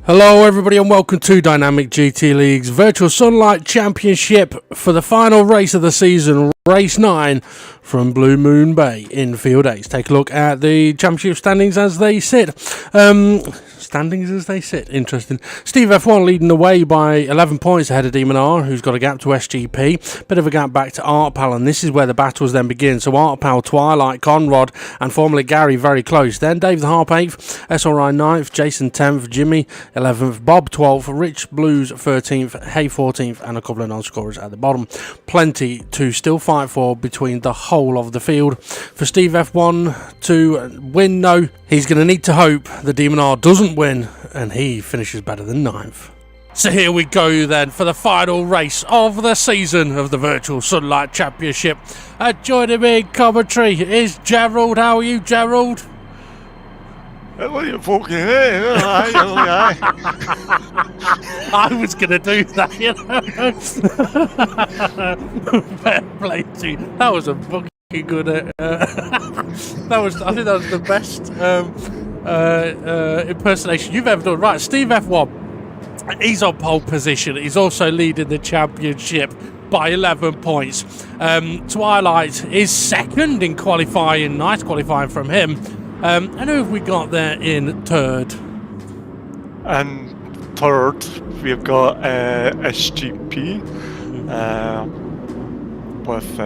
Hello everybody and welcome to Dynamic GT League's Virtual Sunlight Championship for the final race of the season, race 9 from Blue Moon Bay, Infield 8. Take a look at the championship standings as they sit. Interesting. Steve F1 leading the way by 11 points ahead of Demon R, who's got a gap to SGP. Bit of a gap back to Artpal, and this is where the battles then begin. So Artpal, Twilight, Conrad, and formerly Gary very close. Then Dave the Harp 8th, SRI 9th, Jason 10th, Jimmy 11th, Bob 12th, Rich Blues 13th, Hay 14th, and a couple of non-scorers at the bottom. Plenty to still fight for between the whole of the field. For Steve F1 to win, no, he's going to need to hope the Demon R doesn't win and he finishes better than 9th. So here we go then for the final race of the season of the Virtual Sunlight Championship. Joining me in commentary is Gerald. How are you, Gerald? What are you fucking here? I was going to do that, you know. Fair play to you. That was a fucking good... I think that was the best impersonation you've ever done. Right, Steve F1, he's on pole position. He's also leading the championship by 11 points. Twilight is second in qualifying. Nice qualifying from him. And who have we got there in third? And third, we've got SGP with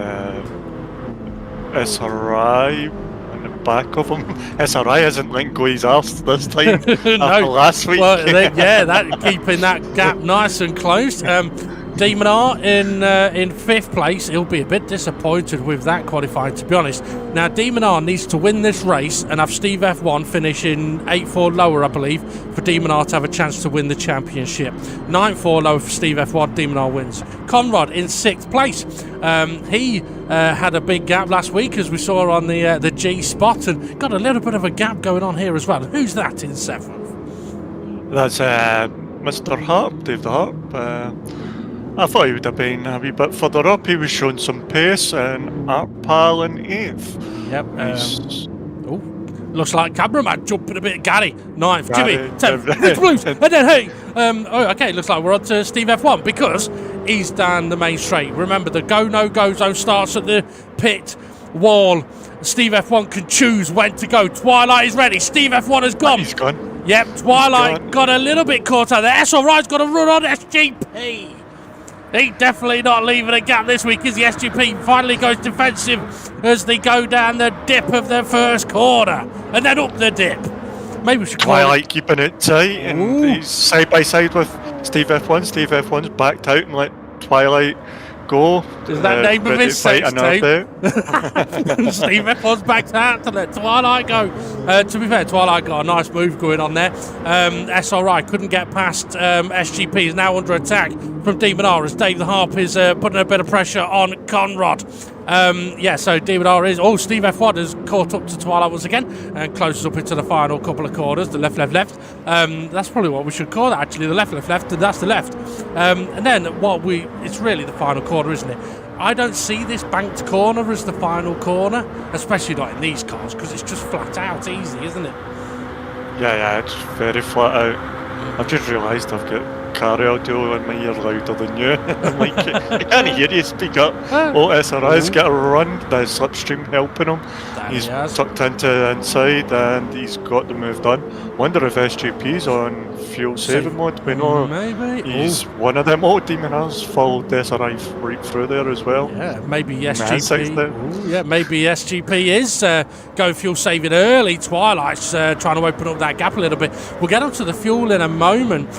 SRI on the back of him. SRI hasn't let go his arse this time after last week. Well, that keeping that gap nice and close. Demon R in 5th place. He'll be a bit disappointed with that qualifying, to be honest. Now, Demon R needs to win this race and have Steve F1 finish in 8th or lower, I believe, for Demon R to have a chance to win the championship. 9th or lower for Steve F1, Demon R wins. Conrad in 6th place. He had a big gap last week, as we saw on the G spot, and got a little bit of a gap going on here as well. Who's that in 7th? That's Mr. Harp, Dave the Harp. I thought he would have been a wee bit further up. He was showing some pace, and Artpal in 8th. Yep. Looks like cameraman jumping a bit. Gary 9th, Jimmy 10th, Rich Blues, and then hey. Okay, looks like we're on to Steve F1 because he's down the main straight. Remember, the go-no-go zone starts at the pit wall. Steve F1 can choose when to go. Twilight is ready. Steve F1 has gone. He's gone. Yep, Twilight got a little bit caught out there. SRI's got a run on SGP. He definitely not leaving a gap this week as the SGP finally goes defensive as they go down the dip of the first corner and then up the dip. Maybe we should call Twilight keeping it tight, and he's side by side with Steve F1. Steve F1's backed out and let Twilight go. Is that name of his sex tape? Steve F1's backed out to let Twilight go. To be fair, Twilight got a nice move going on there. SRI couldn't get past SGP, is now under attack from Demon R as Dave the Harp is putting a bit of pressure on Conrad. So Demon R is... Steve F1 has caught up to Twilight once again and closes up into the final couple of corners, the left. That's probably what we should call it, actually, the left, and that's the left. And then it's really the final corner, isn't it? I don't see this banked corner as the final corner, especially not in these cars, because it's just flat out easy, isn't it? Yeah, it's very flat out. I've just realised I've got car audio in my ear louder than you. I'm like, I can't hear you speak up. SRI's got a run, the slipstream helping him. He's tucked into the inside and he's got the move done. Wonder if SGP's on fuel saving mode. We know maybe he's one of them. Demon has followed SRI right through there as well. Yeah, maybe SGP. Maybe SGP is going fuel saving early. Twilight's trying to open up that gap a little bit. We'll get onto the fuel in a moment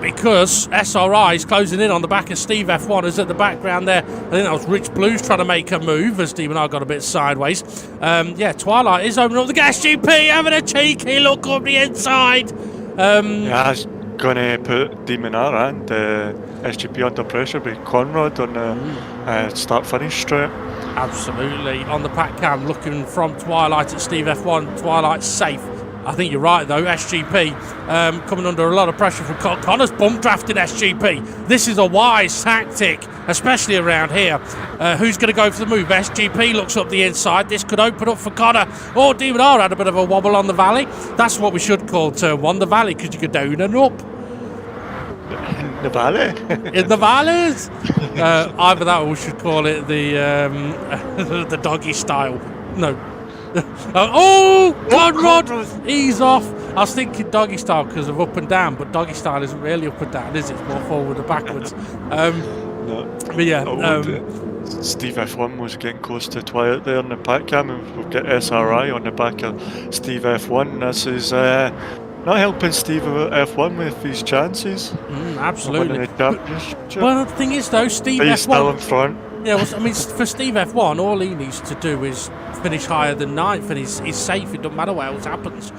because SRI is closing in on the back of Steve F1 is at the background there. I think that was Rich Blues trying to make a move as Demon R got a bit sideways. Twilight is opening up the gas. SGP having a cheeky look on the inside. He's going to put Demon R and SGP under pressure with Conrad on the start-finish straight. Absolutely. On the pack cam, looking from Twilight at Steve F1. Twilight's safe. I think you're right, though. SGP coming under a lot of pressure from Connor's bump drafting SGP. This is a wise tactic especially around here. Who's going to go for the move? SGP looks up the inside. This could open up for Connor. Oh, Demon R had a bit of a wobble on the valley. That's what we should call turn 1, the valley, because you go down and up. In the valley? In the valleys? Either that or we should call it the the doggy style. No. Oh, Conrad! He's off. I was thinking doggy style because of up and down, but doggy style isn't really up and down, is it? It's more forward and backwards. No. But yeah. Steve F1 was getting close to Twilight there in the pack cam, and we've got SRI on the back of Steve F1. This is not helping Steve F1 with his chances. Absolutely. The well, the thing is, though, Steve He's F1. still in front. Yeah, well, I mean, for Steve F1, all he needs to do is finish higher than 9th, and he's safe. It doesn't matter what else happens.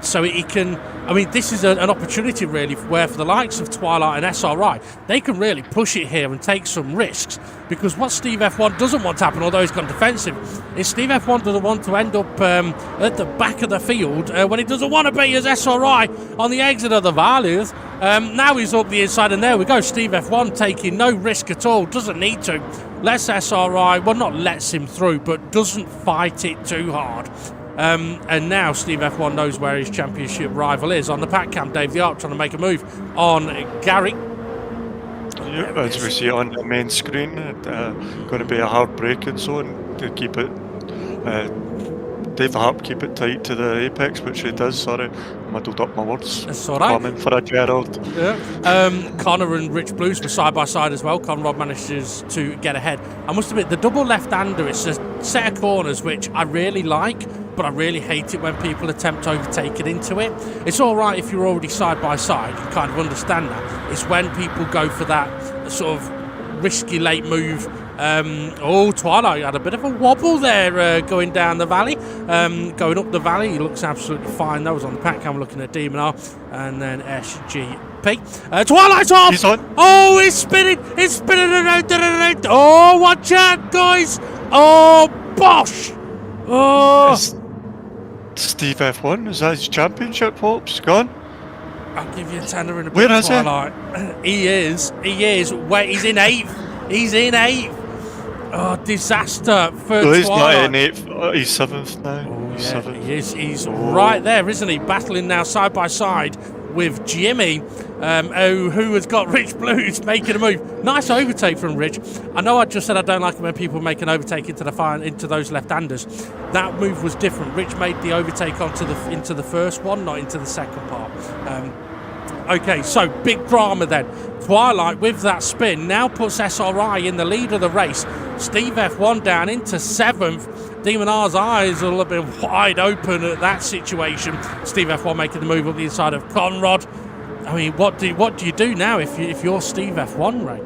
So he can. I mean, this is an opportunity really where for the likes of Twilight and SRI, they can really push it here and take some risks. Because what Steve F1 doesn't want to happen, although he's gone defensive, is Steve F1 doesn't want to end up at the back of the field when he doesn't want to be as SRI on the exit of the valleys. Now he's up the inside, and there we go. Steve F1 taking no risk at all, doesn't need to. Lets SRI, well, not lets him through, but doesn't fight it too hard. And now Steve F1 knows where his championship rival is. On the pack cam, Dave the Arc trying to make a move on Gary. Yeah, as we see on the main screen, going to be a hard braking zone to keep it. Dave the Harp keep it tight to the apex, which he does. Sorry, muddled up my words. That's all right. Coming for a Gerald. Yeah. Connor and Rich Blues were side by side as well. Conrad manages to get ahead. I must admit, the double left-hander, it's a set of corners which I really like, but I really hate it when people attempt to overtake it into it. It's all right if you're already side by side, you kind of understand that. It's when people go for that sort of risky late move. Twilight had a bit of a wobble there going down the valley. Going up the valley, he looks absolutely fine. That was on the pack cam looking at Demon R. And then SGP. Twilight's off! He's on. Oh, it's spinning! It's spinning around. Oh, watch out, guys! Oh, bosh! Oh! Steve F1, is that his championship hopes gone? I'll give you a tenner in a bit. Where is Twilight. He is. Wait, he's in 8th. He's in 8th. Oh, disaster for Twilight. He's Twilight. not in 8th, he's 7th now. Oh, He's yeah, 7th. he is. He's right there, isn't he? Battling now side by side with Jimmy, who has got Rich Blues making a move. Nice overtake from Rich. I know I just said I don't like it when people make an overtake into those left-handers. That move was different. Rich made the overtake into the first one, not into the second part. Okay, so big drama then. Twilight with that spin now puts SRI in the lead of the race. Steve F1 down into 7th. Demon R's eyes are a little bit wide open at that situation. Steve F1 making the move up the inside of Conrad. I mean, what do you do now if you're Steve F1, Ray?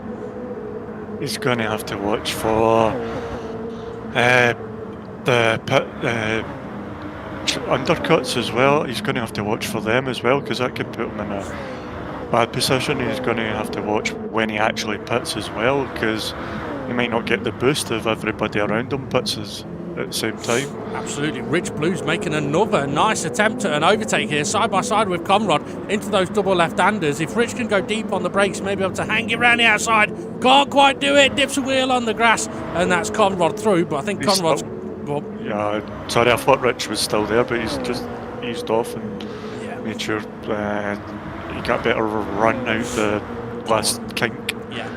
He's going to have to watch for the undercuts as well. He's going to have to watch for them as well, because that could put him in a bad position. He's going to have to watch when he actually pits as well, because he might not get the boost if everybody around him pits at the same time. Absolutely. Rich Blues making another nice attempt at an overtake here, side by side with Conrad into those double left-handers. If Rich can go deep on the brakes, maybe able to hang it around the outside. Can't quite do it. Dips a wheel on the grass, and that's Conrad through. But I think Conrad's... Yeah, sorry, I thought Rich was still there, but he's just eased off and made sure he got a better run out the last kink. Yeah.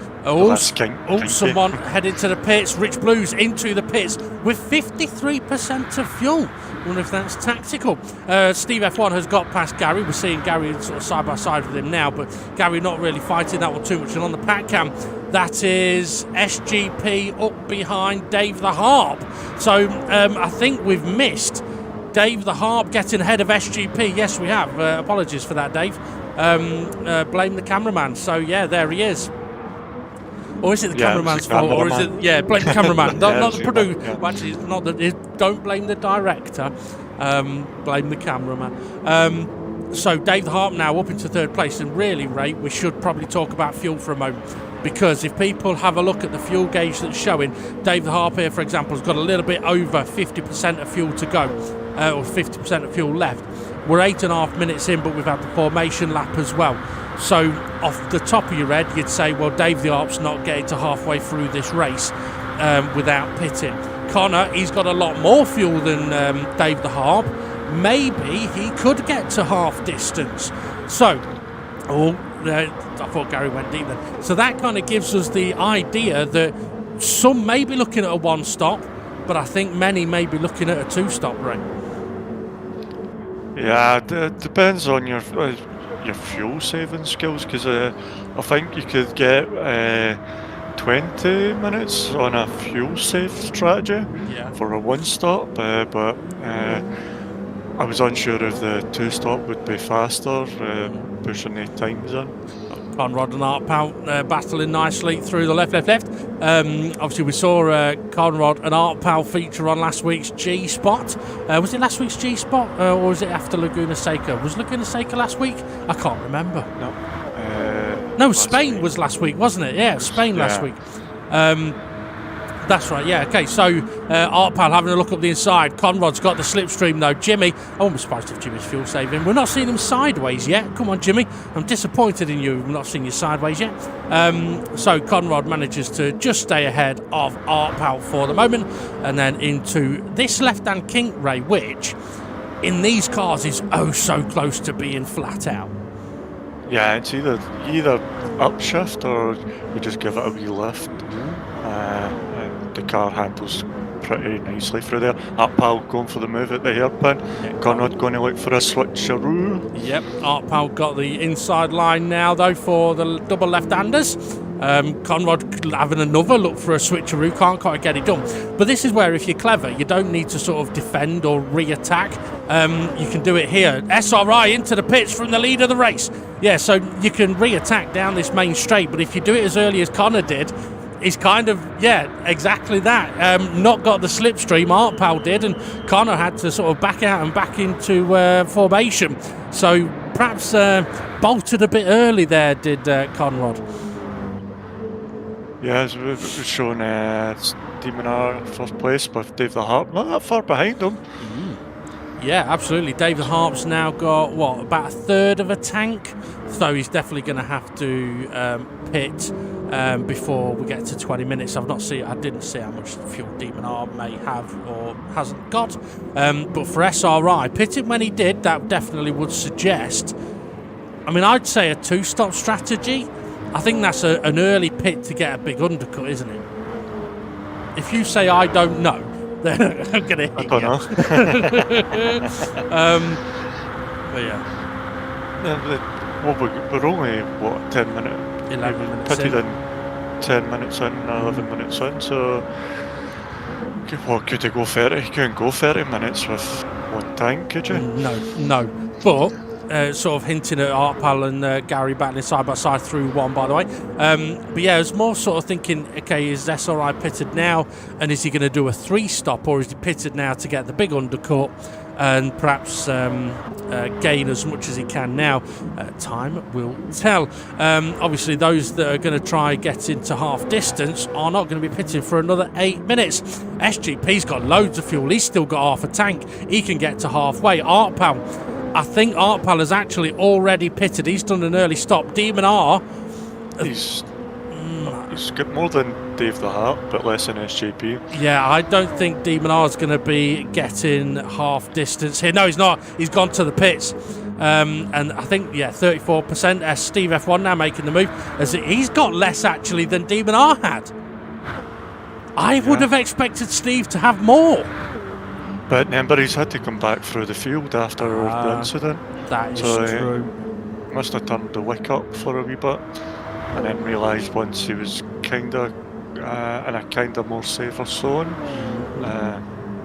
Someone headed to the pits. Rich Blues into the pits with 53% of fuel. I wonder if that's tactical. Steve F1 has got past Gary. We're seeing Gary sort of side by side with him now, but Gary not really fighting that one too much. And on the pack cam, that is SGP up behind Dave the Harp. So I think we've missed Dave the Harp getting ahead of SGP. Yes, we have. Apologies for that, Dave. Blame the cameraman. So yeah, there he is. Or is it the cameraman's fault? Or is it, blame the cameraman. not the producer. Yeah. Well, actually, it's not don't blame the director. Blame the cameraman. So Dave the Harp now up into 3rd place. And really, Ray, we should probably talk about fuel for a moment. Because if people have a look at the fuel gauge that's showing, Dave the Harp here, for example, has got a little bit over 50% of fuel to go. Or 50% of fuel left. We're 8.5 minutes in, but we've had the formation lap as well. So off the top of your head, you'd say, well, Dave the Harp's not getting to halfway through this race without pitting. Connor, he's got a lot more fuel than Dave the Harp. Maybe he could get to half distance. So, I thought Gary went deep then. So that kind of gives us the idea that some may be looking at a one stop, but I think many may be looking at a two stop, Ray. Yeah, it depends on your fuel saving skills, because I think you could get 20 minutes on a fuel save strategy for a one stop, but I was unsure if the two stop would be faster, pushing the times in. Conrad and Artpal battling nicely through the left. Obviously, we saw Conrad and Artpal feature on last week's G Spot. Was it last week's G Spot, or was it after Laguna Seca? Was Laguna Seca last week? I can't remember. No, Spain was last week, wasn't it? Yeah, Spain last week. That's right, yeah. Okay, so Artpal having a look up the inside. Conrad's got the slipstream, though. Jimmy, I won't be surprised if Jimmy's fuel saving. We're not seeing him sideways yet. Come on, Jimmy. I'm disappointed in you. We're not seeing you sideways yet. So Conrad manages to just stay ahead of Artpal for the moment. And then into this left-hand kink, Ray, which in these cars is oh so close to being flat out. Yeah, it's either upshift or you just give it a wee lift. And the car handles pretty nicely through there. Artpal going for the move at the hairpin. Conrad going to look for a switcheroo. Yep, Artpal got the inside line now, though, for the double left-handers. Conrad having another look for a switcheroo, can't quite get it done. But this is where, if you're clever, you don't need to sort of defend or re-attack. You can do it here. SRI into the pits from the lead of the race. Yeah, so you can re-attack down this main straight, but if you do it as early as Connor did, it's kind of, exactly that. Not got the slipstream, Artpal did, and Connor had to sort of back out and back into formation. So perhaps bolted a bit early there, did Conrad. Yeah, we've shown Demon R first place with Dave the Harp, not that far behind him. Yeah, absolutely. Dave the Harp's now got, about a third of a tank, so he's definitely going to have to pit before we get to 20 minutes. I didn't see how much fuel Demon R may have or hasn't got. But for SRI, pitting when he did, that definitely would suggest, I'd say a two-stop strategy. I think that's an early pit to get a big undercut, isn't it? If you say I don't know, then I'm going to hit I don't know. But yeah. We're only, 10 minutes? 11 minutes pitted in. 10 minutes in, 11 minutes in, so could you go 30? You couldn't go 30 minutes with one tank, could you? No. But sort of hinting at Artpal and Gary battling side by side through one, by the way. But yeah, I was more sort of thinking, okay, is SRI pitted now, and is he going to do a three-stop, or is he pitted now to get the big undercut and perhaps gain as much as he can now? Time will tell. Obviously, those that are going to try get into half distance are not going to be pitting for another 8 minutes. SGP's got loads of fuel. He's still got half a tank. He can get to halfway. I think Artpal has actually already pitted. He's done an early stop. Demon R. He's got more than Dave the Harp, but less than SJP. Yeah, I don't think Demon R is going to be getting half distance here. No, he's not. He's gone to the pits. And I think, 34%. As Steve F1 now making the move. As he's got less actually than Demon R had. I would have expected Steve to have more. But remember, he's had to come back through the field after the incident. That is true. Must have turned the wick up for a wee bit, and then realised once he was kind of in a kind of more safer zone,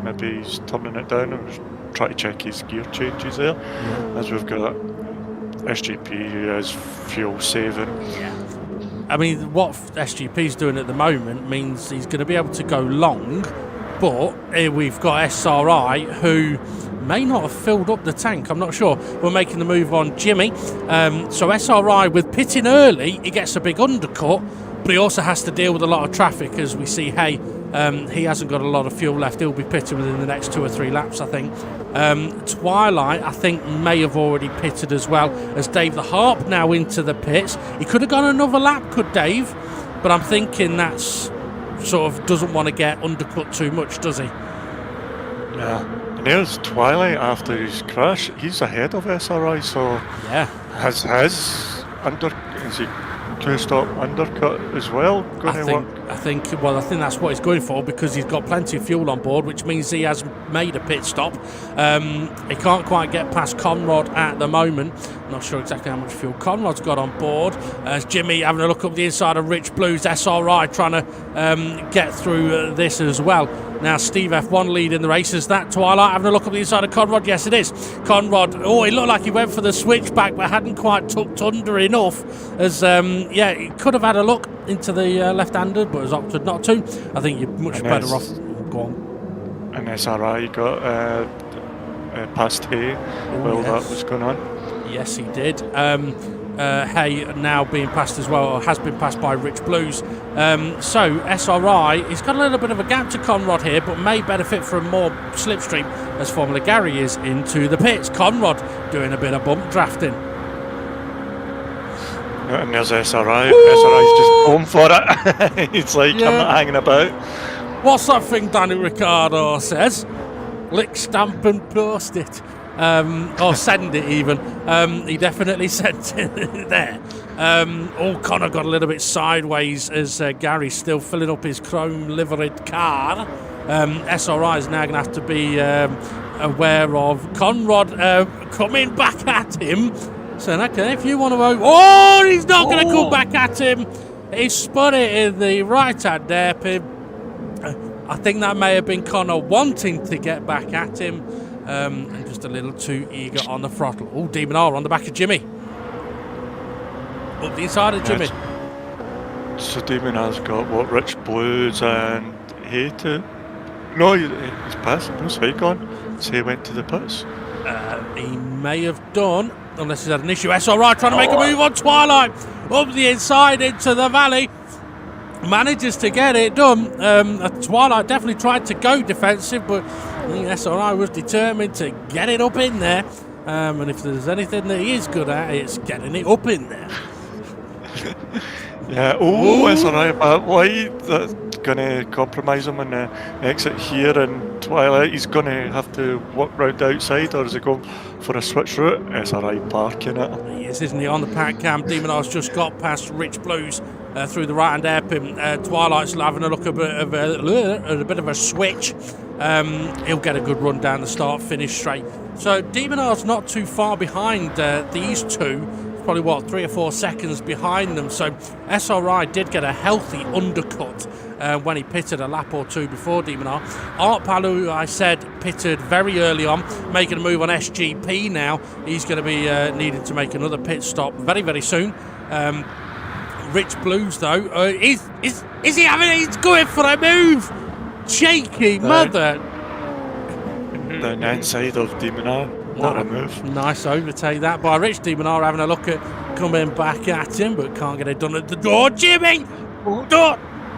maybe he's turning it down and trying to check his gear changes there. As we've got SGP who is fuel saving. What SGP's doing at the moment means he's going to be able to go long. But we've got SRI, who may not have filled up the tank. I'm not sure. We're making the move on Jimmy. So SRI, with pitting early, he gets a big undercut, but he also has to deal with a lot of traffic, as we see He hasn't got a lot of fuel left. He'll be pitted within the next 2 or 3 laps, I think. Twilight, I think, may have already pitted as well, as Dave the Harp now into the pits. He could have gone another lap, could Dave? But I'm thinking that's sort of doesn't want to get undercut too much, does he? Yeah. And there's Twilight after his crash. He's ahead of SRI, so yeah. Has is he two-stop undercut as well going to work? I think that's what he's going for, because he's got plenty of fuel on board, which means he has made a pit stop. He can't quite get past Conrad at the moment. Not sure exactly how much fuel Conrad's got on board. As Jimmy having a look up the inside of Rich Blues, SRI trying to get through this as well. Now Steve F1 leading the race. Is that Twilight having a look up the inside of Conrad? Yes, it is. Conrad, he looked like he went for the switchback but hadn't quite tucked under enough. As he could have had a look into the left-handed, but has opted not to. I think you're much better off. Go on. And SRI got past Hay while that was going on. Yes, he did. Hay now being passed as well, or has been passed by Rich Blues. So SRI, he's got a little bit of a gap to Conrad here, but may benefit from more slipstream as Formula Gary is into the pits. Conrad doing a bit of bump drafting. And there's SRI. SRI's just going for it. It's like, I'm not hanging about. What's that thing Danny Ricciardo says? Lick, stamp and post it. Or send it even. He definitely sent it there. Connor got a little bit sideways as Gary's still filling up his chrome liveried car. SRI is now going to have to be aware of Conrad coming back at him. So, okay, if you want to... he's not going to come back at him. He spun it in the right-hand hairpin. I think that may have been Connor wanting to get back at him. And just a little too eager on the throttle. Demon R on the back of Jimmy. Up the inside of Jimmy. So Demon has got what, Rich Blues and Hay too? No, he's passed. What's Hay gone? So he went to the pits. He may have done, unless he's had an issue. SRI trying to make a move on Twilight. Up the inside into the valley. Manages to get it done. Twilight definitely tried to go defensive, but SRI was determined to get it up in there. And if there's anything that he is good at, it's getting it up in there. Yeah, SRI back wide. That's going to compromise him on the exit here. And Twilight, he's going to have to walk round the outside, or is he going for a switch route? SRI parking it. He is, isn't he? On the pack cam, Demon R's just got past Rich Blues. Through the right-hand hairpin. Twilight's having a look at a bit of a switch. He'll get a good run down the start, finish straight. So Demon R's not too far behind these two. Probably 3 or 4 seconds behind them. So SRI did get a healthy undercut when he pitted a lap or two before Demon R. Art Palu, I said, pitted very early on, making a move on SGP now. He's going to be needing to make another pit stop very, very soon. Rich Blues though, is he having? He's going for a move. Cheeky mother. The inside of Demon R. What a move. Nice overtake that by Rich. Demon R having a look at coming back at him, but can't get it done at the door. Jimmy,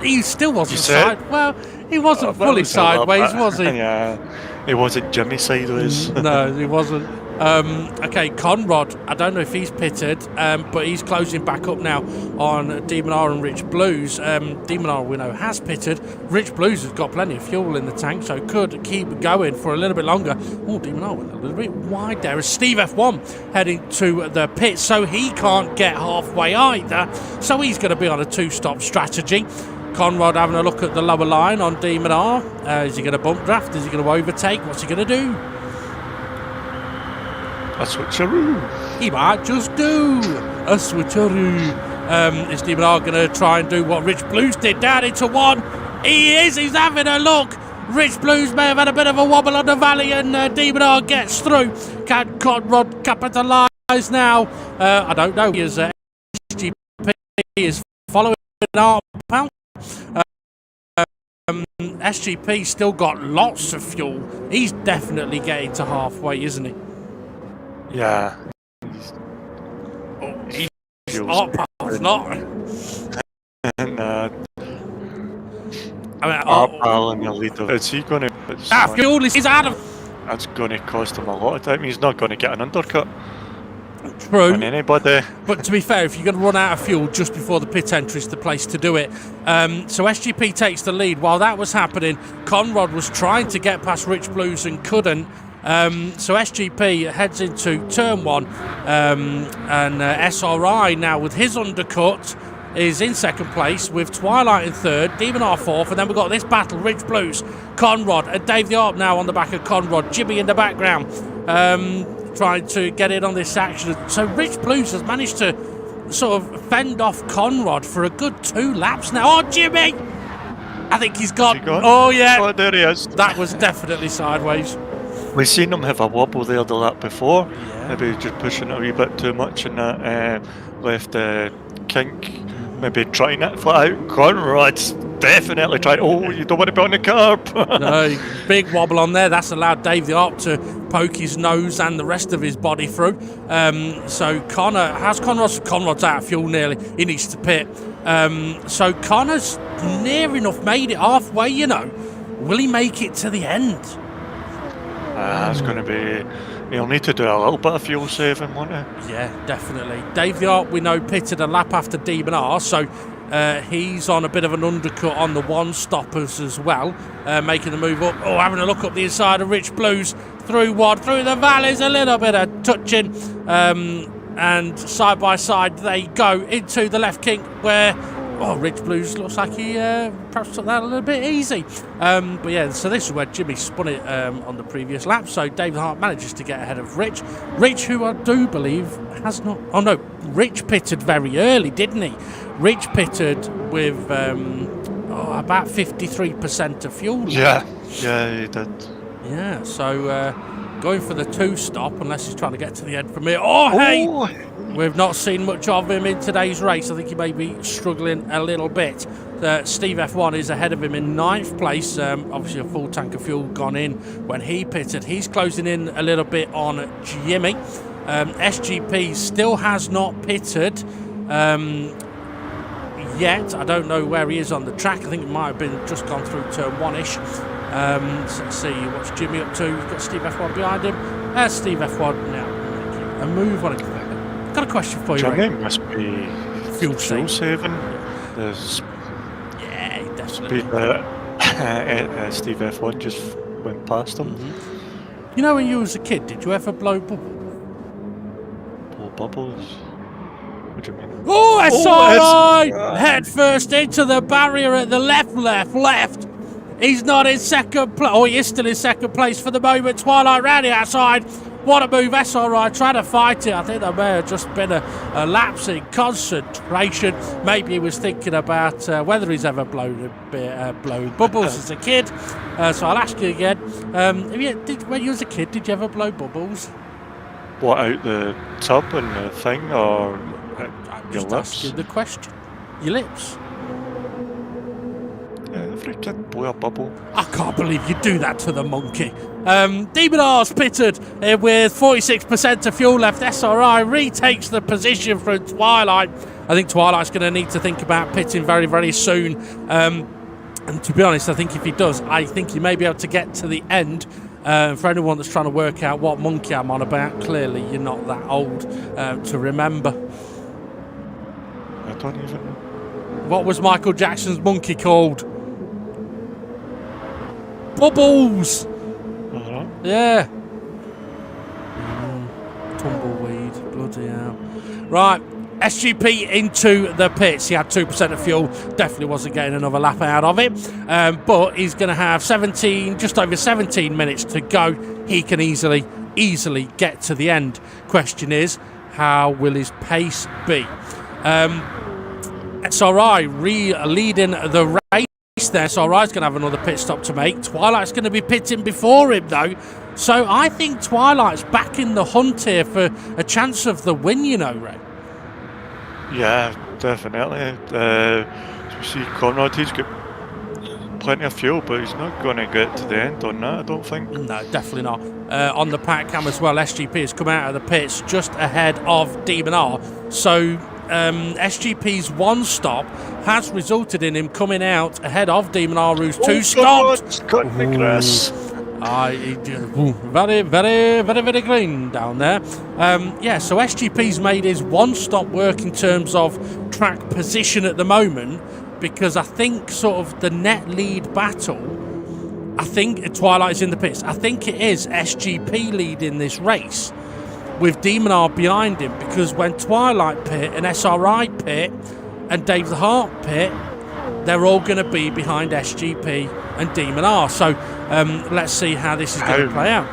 he still wasn't sideways. Well, he wasn't fully sideways, was he? Yeah, it wasn't Jimmy sideways. No, he wasn't. Okay, Conrad, I don't know if he's pitted, but he's closing back up now on Demon R and Rich Blues. Demon R, we know, has pitted. Rich Blues has got plenty of fuel in the tank, so could keep going for a little bit longer. Demon R went a little bit wide there as Steve F1 heading to the pit, so he can't get halfway either. So he's going to be on a 2-stop strategy. Conrad having a look at the lower line on Demon R. Is he going to bump draft? Is he going to overtake? What's he going to do? A switcheroo. He might just do a switcheroo. Is Demon R going to try and do what Rich Blues did down into one? He is. He's having a look. Rich Blues may have had a bit of a wobble on the valley, and Demon R gets through. Can Conrad capitalise now? I don't know. His SGP is following Art Pal. SGP still got lots of fuel. He's definitely getting to halfway, isn't he? Yeah. He's not. And I mean, Arpal in the lead. Is he going to... fuel is out of... That's going to cost him a lot of time. He's not going to get an undercut. True. On anybody. But to be fair, if you're going to run out of fuel just before the pit entry is the place to do it. So SGP takes the lead. While that was happening, Conrad was trying to get past Rich Blues and couldn't. So SGP heads into turn 1, and SRI now with his undercut is in second place, with Twilight in third, Demon R fourth, and then we've got this battle, Rich Blues, Conrad, and Dave the Arp now on the back of Conrad, Jimmy in the background, trying to get in on this action. So Rich Blues has managed to sort of fend off Conrad for a good 2 laps now. Oh, Jimmy! I think he's gone. Oh, yeah. Oh, there he is. That was definitely sideways. We've seen him have a wobble there the lap before. Yeah. Maybe just pushing it a wee bit too much in that left kink. Maybe trying it flat out. Conrad's definitely trying. Oh, you don't want to be on the curb. No, big wobble on there. That's allowed Dave the Arp to poke his nose and the rest of his body through. So Conrad's out of fuel nearly. He needs to pit. So Connor's near enough made it halfway, you know. Will he make it to the end? It's going to be... He'll need to do a little bit of fuel saving, won't he? Yeah, definitely. Dave the Arp, we know, pitted a lap after Demon R, so he's on a bit of an undercut on the one-stoppers as well, making the move up. Oh, having a look up the inside of Rich Blues, through the valleys, a little bit of touching, and side by side they go into the left kink where... Oh, Rich Blues looks like he perhaps took that a little bit easy. But yeah, so this is where Jimmy spun it on the previous lap. So David Hart manages to get ahead of Rich. Rich, who I do believe has not... Oh, no, Rich pitted very early, didn't he? Rich pitted with about 53% of fuel. Yeah, he did. Yeah, so going for the 2-stop, unless he's trying to get to the end from here. Oh, hey! We've not seen much of him in today's race. I think he may be struggling a little bit. Steve F1 is ahead of him in 9th place. Obviously, a full tank of fuel gone in when he pitted. He's closing in a little bit on Jimmy. SGP still has not pitted yet. I don't know where he is on the track. I think it might have been just gone through turn 1-ish. So let's see what's Jimmy up to. We've got Steve F1 behind him. Steve F1 now making a move on it. Got a question for you, Jimmy Ray. must be Fuel saving. Yeah, definitely. Steve F1 just went past him. You know, when you was a kid, did you ever blow bubbles? Blow bubbles? What do you mean? Oh, SRI! Head first into the barrier at the left. He's not in second place. Oh, he is still in second place for the moment. Twilight round the outside. What a move, SRI trying to fight it. I think there may have just been a lapse in concentration. Maybe he was thinking about whether he's ever blown bubbles as a kid. So I'll ask you again. When you was a kid, did you ever blow bubbles? What, out the tub and the thing, or I'm your just lips? asking the question. Your lips? Yeah, every kid blew a bubble. I can't believe you do that to the monkey. Demon R's pitted with 46% of fuel left. SRI retakes the position from Twilight. I think Twilight's going to need to think about pitting very, very soon. And to be honest, I think if he does, I think he may be able to get to the end. For anyone that's trying to work out what monkey I'm on about, clearly you're not that old to remember. I don't even know. What was Michael Jackson's monkey called? Bubbles! Uh-huh. Yeah. Tumbleweed, bloody hell. Right, SGP into the pits. He had 2% of fuel. Definitely wasn't getting another lap out of it. But he's going to have just over 17 minutes to go. He can easily get to the end. Question is, how will his pace be? SRI leading the race there. SRI's going to have another pit stop to make. Twilight's going to be pitting before him, though. So I think Twilight's back in the hunt here for a chance of the win, you know, Ray. Yeah, definitely. You see Conrad, he's got plenty of fuel, but he's not going to get to the end on that, I don't think. No, definitely not. On the pack cam as well, SGP has come out of the pits just ahead of Demon R. So SGP's one stop has resulted in him coming out ahead of Demon R, who's 2 stopped. Cut the grass. Very, very, very, very green down there. So SGP's made his 1 stop work in terms of track position at the moment, because I think sort of the net lead battle, I think Twilight's in the pits. I think it is SGP leading this race with Demon R behind him, because when Twilight pit and SRI pit and Dave the Heart pit, they're all going to be behind SGP and Demon R. So let's see how this is going to play out.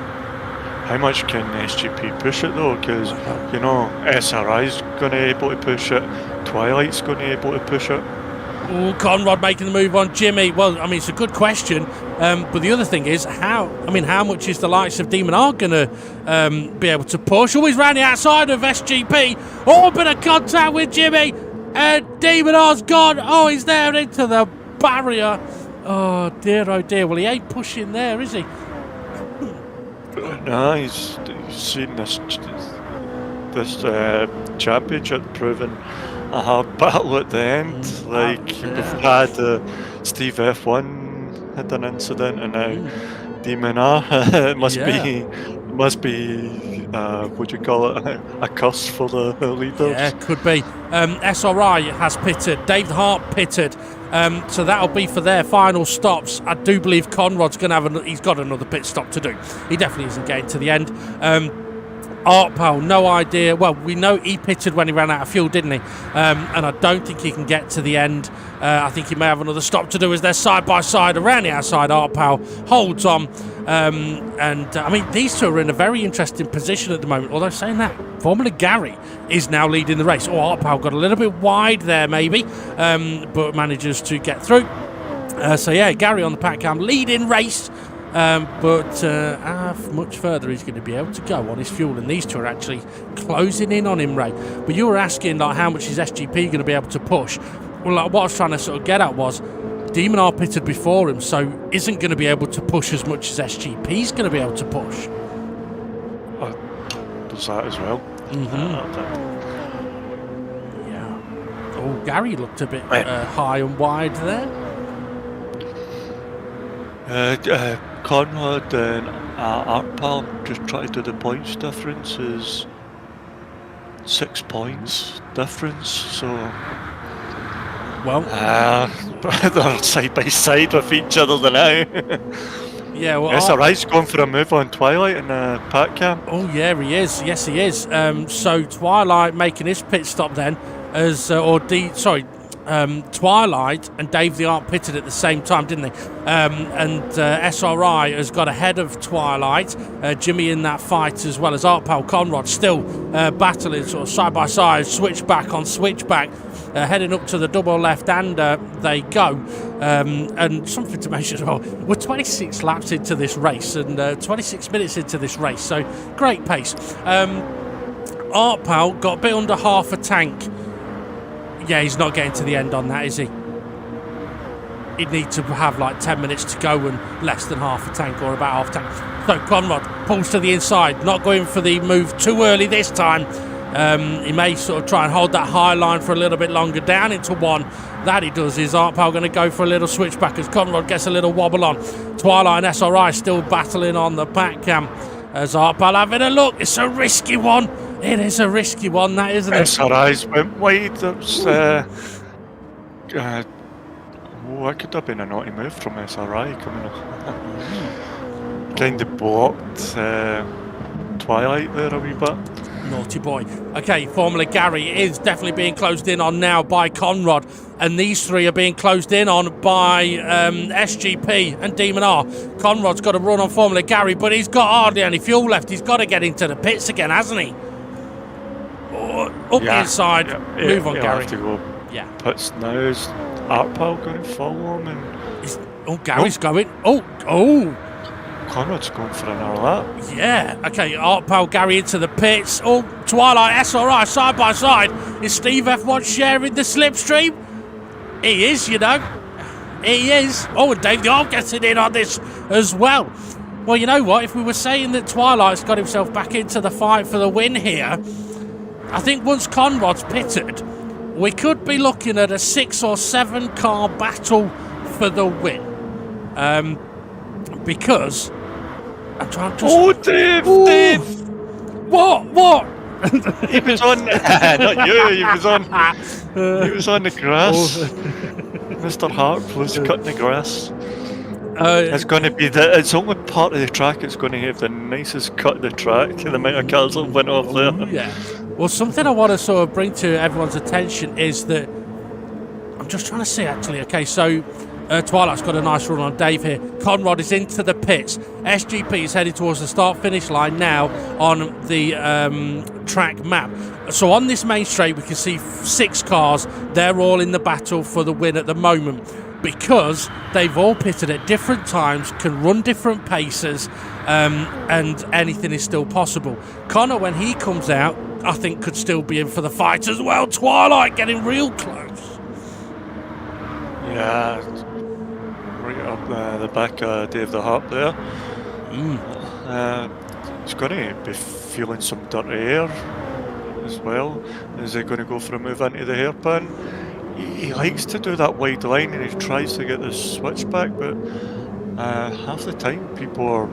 How much can SGP push it though? Because, SRI's going to be able to push it, Twilight's going to be able to push it. Oh, Conrad making the move on Jimmy. Well, I mean, it's a good question. But the other thing is, how much is the likes of Demon R going to be able to push? Always round the outside of SGP. Oh, bit of contact with Jimmy. And Demon R's gone. Oh, he's there into the barrier. Oh, dear, oh, dear. Well, he ain't pushing there, is he? No, he's seen this championship proving a hard battle at the end. We've had Steve F1 had an incident, and now Demon R. It must be what do you call it? A curse for the leaders. Yeah, could be. SRI has pitted. Dave the Hart pitted. So that'll be for their final stops. I do believe Conrad's going to have he's got another pit stop to do. He definitely isn't getting to the end. Art Pal, no idea. Well, we know he pitted when he ran out of fuel, didn't he? And I don't think he can get to the end. I think he may have another stop to do as they're side by side around the outside. Art Pal holds on. These two are in a very interesting position at the moment. Although saying that, Formula Gary is now leading the race. Art Pal got a little bit wide there maybe, but manages to get through. Gary on the pack cam leading race. But how much further he's going to be able to go on his fuel, and these two are actually closing in on him, Ray. But you were asking how much is SGP going to be able to push. Well, what I was trying to sort of get at was Demon R pitted before him, so isn't going to be able to push as much as SGP's going to be able to push. Does that as well? Yeah. Oh, Gary looked a bit high and wide there. Conrad and Art Pal just try to do the points difference is 6 points difference, so they're side by side with each other now. Yeah, well, SRI's going for a move on Twilight in the pack cam. Oh yeah, he is. Yes, he is. So Twilight making his pit stop then, Twilight and Dave the Art pitted at the same time, didn't they? SRI has got ahead of Twilight. Jimmy in that fight, as well as Art Pal Conrad, still battling sort of side by side, switchback on switchback, heading up to the double left-hander they go. And something to mention as well, we're 26 laps into this race and 26 minutes into this race, so great pace. Art Pal got a bit under half a tank. Yeah, he's not getting to the end on that, is he? He'd need to have like 10 minutes to go and less than half a tank or about half a tank. So Conrad pulls to the inside, not going for the move too early this time. He may sort of try and hold that high line for a little bit longer down into one. That he does. Is Art Pal going to go for a little switchback as Conrad gets a little wobble on? Twilight and SRI still battling on the pack cam as Art Pal having a look. It's a risky one. It is a risky one, that, isn't it? SRI's went wide. That's what could have been a naughty move from SRI coming up. Kind of blocked Twilight there a wee bit. Naughty boy. Okay, Formula Gary is definitely being closed in on now by Conrad, and these three are being closed in on by SGP and Demon R. Conrad's got to run on Formula Gary, but he's got hardly any fuel left. He's got to get into the pits again, hasn't he? Up the inside, move on, Gary. Have to go pits now. Is Art Pal going to follow him? Gary's going. Conrad's going for another lap. Yeah, okay, Art Pal Gary into the pits. Oh, Twilight, SRI, side by side. Is Steve F1 sharing the slipstream? He is, you know. He is. Oh, and Dave the Art getting in on this as well. Well, you know what? If we were saying that Twilight's got himself back into the fight for the win here, I think once Conrad's pitted, we could be looking at a 6 or 7 car battle for the win. Because I'm trying to. Oh, Dave! Ooh. Dave! What? He was on. Not you. He was on. He was on the grass. Mr. Harp was cutting the grass. It's going to be it's only part of the track. It's going to have the nicest cut of the track. The amount of cars that went off there. Yeah. Well, something I want to sort of bring to everyone's attention is that I'm just trying to see actually. Okay, so Twilight's got a nice run on Dave here. Conrad is into the pits. SGP is headed towards the start-finish line now on the track map. So on this main straight, we can see 6 cars. They're all in the battle for the win at the moment because they've all pitted at different times, can run different paces, and anything is still possible. Connor, when he comes out, I think could still be in for the fight as well. Twilight getting real close. Yeah. Right up the back of Dave the Harp there. He's going to be feeling some dirty air as well. Is he going to go for a move into the hairpin? He likes to do that wide line and he tries to get the switchback, but half the time people are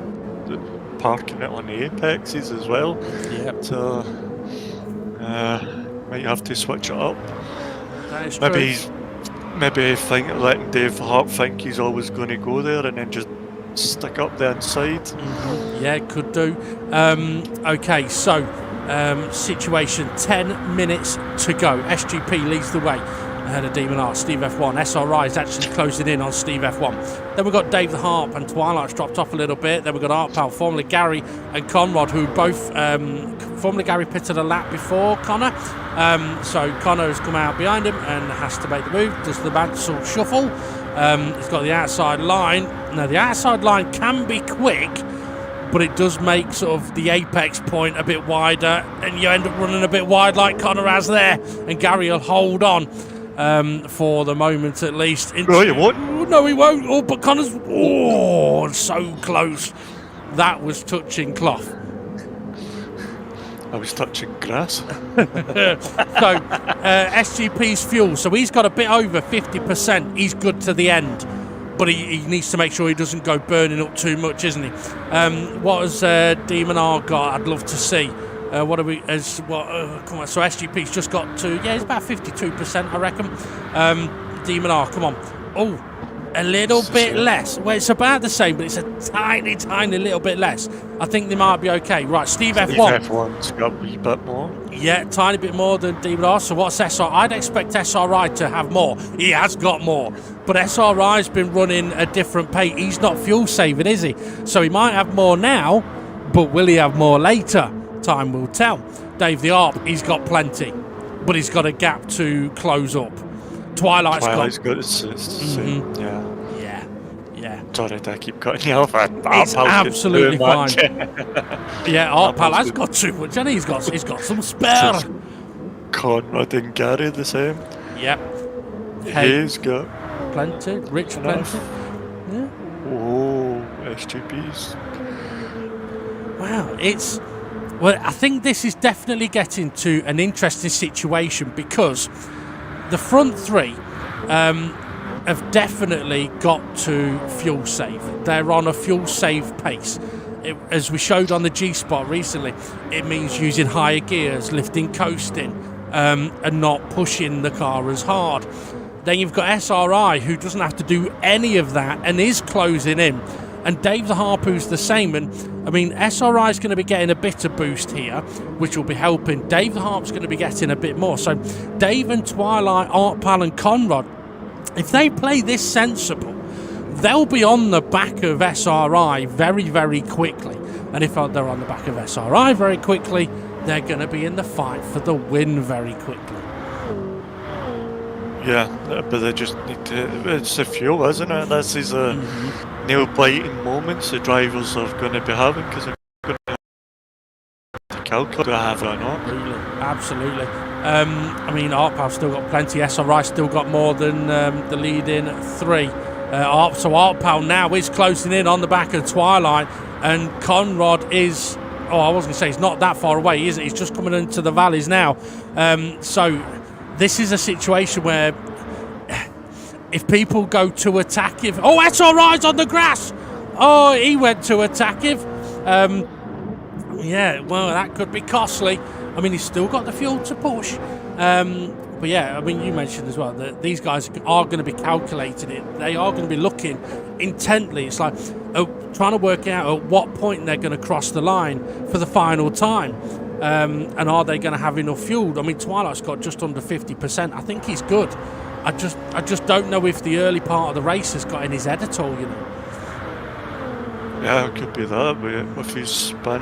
parking it on the apexes as well. Yep. So might have to switch it up. That is true. Maybe letting Dave Hart think he's always going to go there and then just stick up the inside. Yeah, could do. Okay, so situation 10 minutes to go. SGP leads the way ahead of Demon R. Steve F1. SRI is actually closing in on Steve F1. Then we've got Dave the Harp and Twilight's dropped off a little bit. Then we've got Art Pal, formerly Gary, and Conrad, who both formerly Gary pitted a lap before Connor. So Connor has come out behind him and has to make the move. Does the Mansell shuffle. He's got the outside line. Now the outside line can be quick, but it does make sort of the apex point a bit wider, and you end up running a bit wide like Connor has there, and Gary will hold on for the moment at least. No, you won't. No, he won't. Oh, but Connor's so close. That was touching cloth. I was touching grass. So SGP's fuel, so he's got a bit over 50%. He's good to the end, but he needs to make sure he doesn't go burning up too much, isn't he? What has Demon R got? I'd love to see. What are we? Come on. So SGP's just got to. Yeah, it's about 52%, I reckon. Demon R, come on. Oh, a little bit less. Well, it's about the same, but it's a tiny, tiny little bit less. I think they might be okay. Right, Steve F1. Steve F1's got a wee bit more. Yeah, tiny bit more than Demon R. So what's SRI? I'd expect SRI to have more. He has got more. But SRI's been running a different pace. He's not fuel saving, is he? So he might have more now, but will he have more later? Time will tell. Dave the Arp, he's got plenty, but he's got a gap to close up. Twilight's good. Yeah. Sorry to keep cutting you off. It's absolutely fine. Yeah, Art Pal has got too much, and he's got some spare. Conrad and Gary the same. Yep. He's got plenty. Rich plenty. Yeah. Oh, SGPs. Wow, well, I think this is definitely getting to an interesting situation because the front three have definitely got to fuel save. They're on a fuel save pace. As we showed on the G-Spot recently, it means using higher gears, lifting coasting, and not pushing the car as hard. Then you've got SRI, who doesn't have to do any of that and is closing in. And Dave the Harpoo's the same. And I mean, SRI is going to be getting a bit of boost here, which will be helping. Dave the Harp's going to be getting a bit more. So Dave and Twilight, Art Pal and Conrad, if they play this sensible, they'll be on the back of SRI very, very quickly. And if they're on the back of SRI very quickly, they're going to be in the fight for the win very quickly. Yeah, but they just need to. It's the fuel, isn't it? This is a nail-biting moments the drivers are going to be having because they're going to have to calculate to have it or not. Absolutely. I mean, Arpal's still got plenty. SRI still got more than the leading three. So Arpal now is closing in on the back of Twilight, and Conrad is. Oh, I was going to say he's not that far away, is it? He's just coming into the valleys now. So this is a situation where if people go to attack him... Oh, SRI's on the grass! Oh, he went to attack him. Yeah, well, that could be costly. I mean, he's still got the fuel to push. But yeah, I mean, you mentioned as well that these guys are going to be calculating it. They are going to be looking intently. It's like trying to work out at what point they're going to cross the line for the final time. And are they going to have enough fuel? I mean, Twilight's got just under 50%. I think he's good. I just don't know if the early part of the race has got in his head at all, you know. Yeah, it could be that, but with his spin,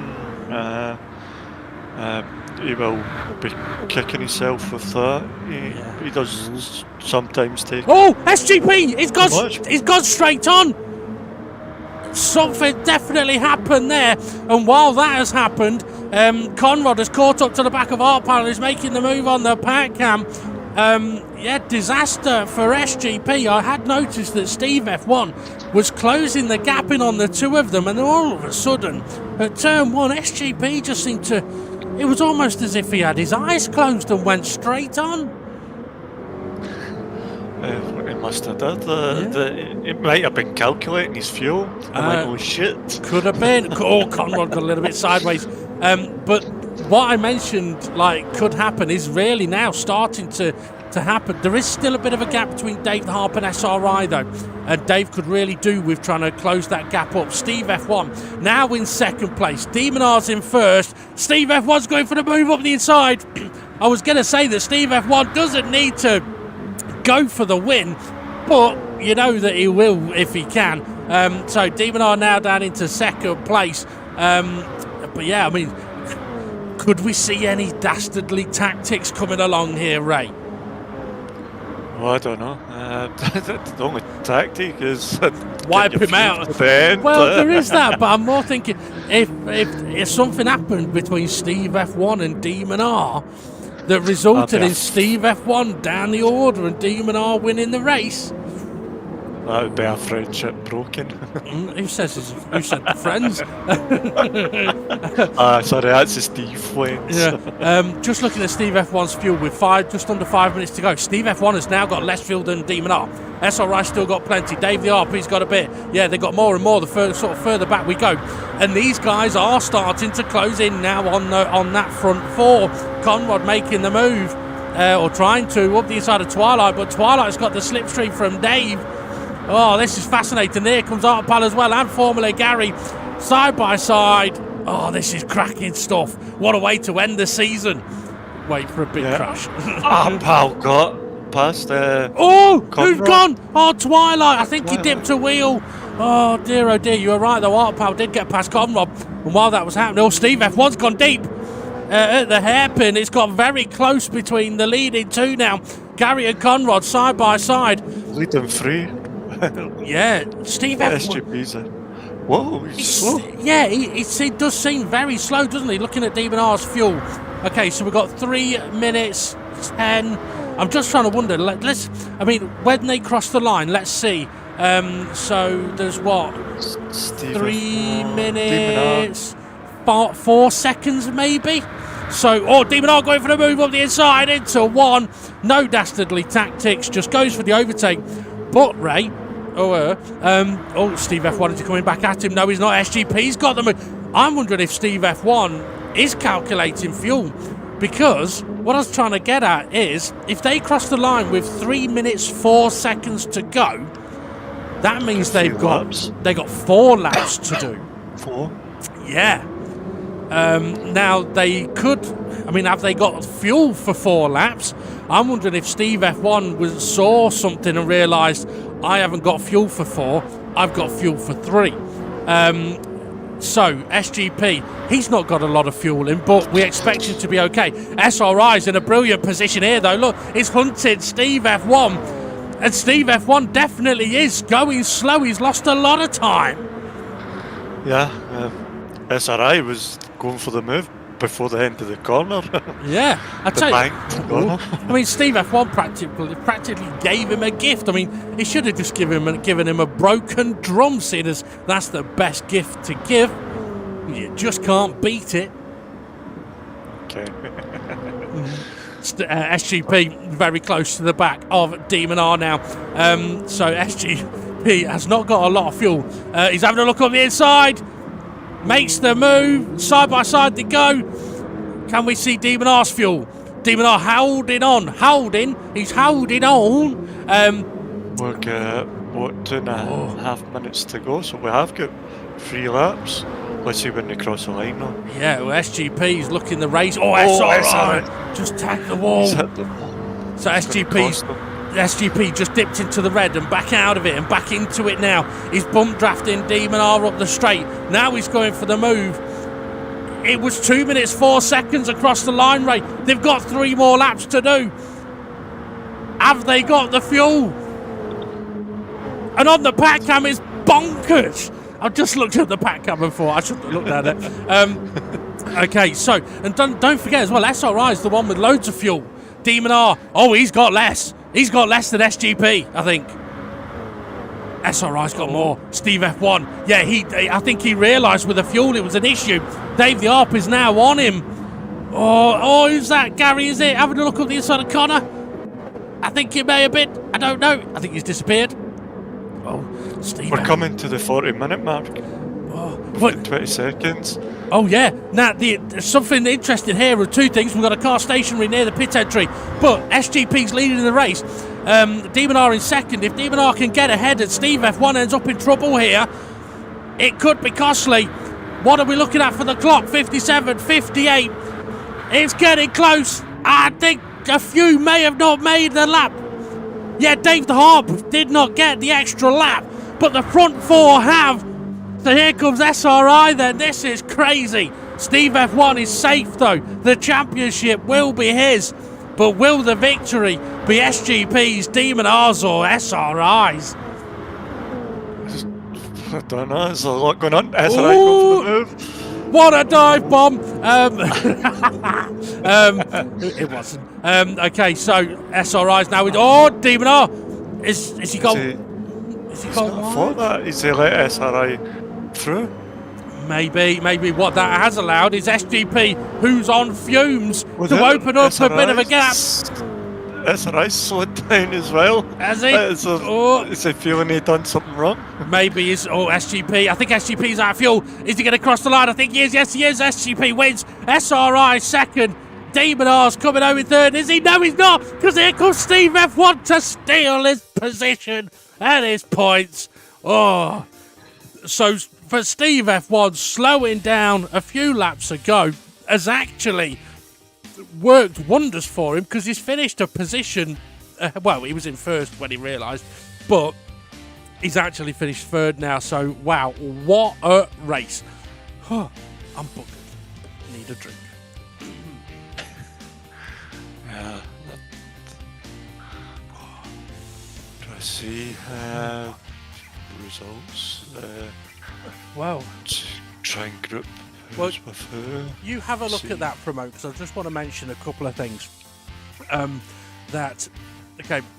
he will be kicking himself with that. He does sometimes take... Oh, SGP! He's gone straight on! Something definitely happened there, and while that has happened, Conrad has caught up to the back of Artpal and is making the move on the pack cam. Yeah, disaster for SGP. I had noticed that Steve F1 was closing the gap in on the two of them, and then all of a sudden, at turn one, SGP just seemed to... It was almost as if he had his eyes closed and went straight on. He must have did. It might have been calculating his fuel. I'm like, oh shit. Could have been. Oh, Conrad got a little bit sideways. But what I mentioned, like, could happen is really now starting to happen. There is still a bit of a gap between Dave the Harp and SRI, though. And Dave could really do with trying to close that gap up. Steve F1 now in second place. Demon R's in first. Steve F1's going for the move up the inside. I was going to say that Steve F1 doesn't need to go for the win, but you know that he will if he can. So Demon R now down into second place. But yeah, I mean, could we see any dastardly tactics coming along here, Ray? Well, I don't know. The only tactic is wipe him out. Well, there is that, but I'm more thinking if something happened between Steve F1 and Demon R that resulted in Steve F1 down the order and Demon R winning the race. That would be our friendship broken. Who said friends? Sorry, that's a Steve Flames. Yeah. Just looking at Steve F1's fuel with just under 5 minutes to go. Steve F1 has now got less fuel than Demon R. SRI still got plenty. Dave the RP's got a bit. Yeah, they've got more and more the further back we go. And these guys are starting to close in now on that front four. Conrad making the move, or trying to, up the inside of Twilight, but Twilight's got the slipstream from Dave. Oh, this is fascinating. There comes Artpal as well, and Formula Gary, side by side. Oh, this is cracking stuff. What a way to end the season. Wait for a big crash. Artpal got past who's gone? Oh, Twilight. I think he dipped a wheel. Oh dear, you were right though. Artpal did get past Conrad, and while that was happening, Steve F1's gone deep. At the hairpin, it's got very close between the leading two now. Gary and Conrad side by side. Leading three. Yeah, Steve F1. SGP's whoa, he's slow. Yeah, it does seem very slow, doesn't he? Looking at Demon R's fuel. Okay, so we've got 3 minutes 10. I'm just trying to wonder. When they cross the line, let's see. So there's what? 3 minutes, 4 seconds maybe. So, Demon R going for the move up the inside into one. No dastardly tactics, just goes for the overtake. But Ray, Steve F1 is coming back at him. No, he's not. SGP's got them. I'm wondering if Steve F1 is calculating fuel, because what I was trying to get at is if they cross the line with 3 minutes 4 seconds to go, that means they got 4 laps to do. 4? Yeah. Now they could. I mean, have they got fuel for 4 laps? I'm wondering if Steve F1 saw something and realised, I haven't got fuel for 4, I've got fuel for 3. So, SGP, he's not got a lot of fuel in, but we expect him to be okay. SRI's in a brilliant position here, though. Look, it's hunted Steve F1, and Steve F1 definitely is going slow. He's lost a lot of time. Yeah, SRI was going for the move before the end of the corner. Yeah, I tell you. I mean, Steve F1 practically gave him a gift. I mean, he should have just given him a broken drum, seeing as that's the best gift to give. You just can't beat it. Okay. SGP very close to the back of Demon R now. So SGP has not got a lot of fuel. He's having a look on the inside. Makes the move. Side by side they go. Can we see Demon R's fuel? Demon R holding on. He's holding on. We've got, 2.5 minutes to go, so we have got 3 laps. Let's see when they cross the line now. Yeah, well, SGP's looking the race. SRI just tagged the wall. So SGP just dipped into the red and back out of it and back into it now. He's bump drafting Demon R up the straight. Now he's going for the move. It was 2 minutes 4 seconds across the line, Ray. They've got 3 more laps to do. Have they got the fuel? And on the pack cam, it's bonkers. I've just looked at the pack cam before. I shouldn't have looked at it. Okay, so, and don't forget as well, SRI is the one with loads of fuel. Demon R, he's got less. He's got less than SGP, I think. SRI's got more. Steve F1, yeah, I think he realised with the fuel it was an issue. Dave the ARP is now on him. Who's that? Gary, is it? Having a look at the inside of Connor. I think it may have been. I don't know. I think he's disappeared. Steve. We're coming to the 40-minute mark. 20 seconds. Oh, yeah. Now, there's something interesting here with 2 things. We've got a car stationary near the pit entry, but SGP's leading the race. Demon R in second. If Demon R can get ahead and Steve F1 ends up in trouble here, it could be costly. What are we looking at for the clock? 57, 58. It's getting close. I think a few may have not made the lap. Yeah, Dave the Harp did not get the extra lap, but the front 4 have. So here comes SRI then. This is crazy. Steve F1 is safe though. The championship will be his. But will the victory be SGP's, Demon R's or SRI's? I don't know. There's a lot going on. SRI go for the move. What a dive bomb! It wasn't. Okay, so SRI's now with. Demon R! Is he gone? Is he gone? I thought that. Is he let SRI through? Maybe what that has allowed is SGP, who's on fumes, to open up a bit of a gap. SRI slowed down as well. Has he? Is he feeling he done something wrong? Maybe he's. SGP. I think SGP's out of fuel. Is he going to cross the line? I think he is. Yes, he is. SGP wins. SRI second. Demon R's coming home in third. Is he? No, he's not. Because here comes Steve F1 to steal his position and his points. So for Steve F1, slowing down a few laps ago has actually worked wonders for him because he's finished a position. He was in first when he realised, but he's actually finished third now. So wow, what a race! I'm buggered. Need a drink. Yeah. Do I see results? Wow. Try and group. Well, you have a look at that promo because I just want to mention a couple of things.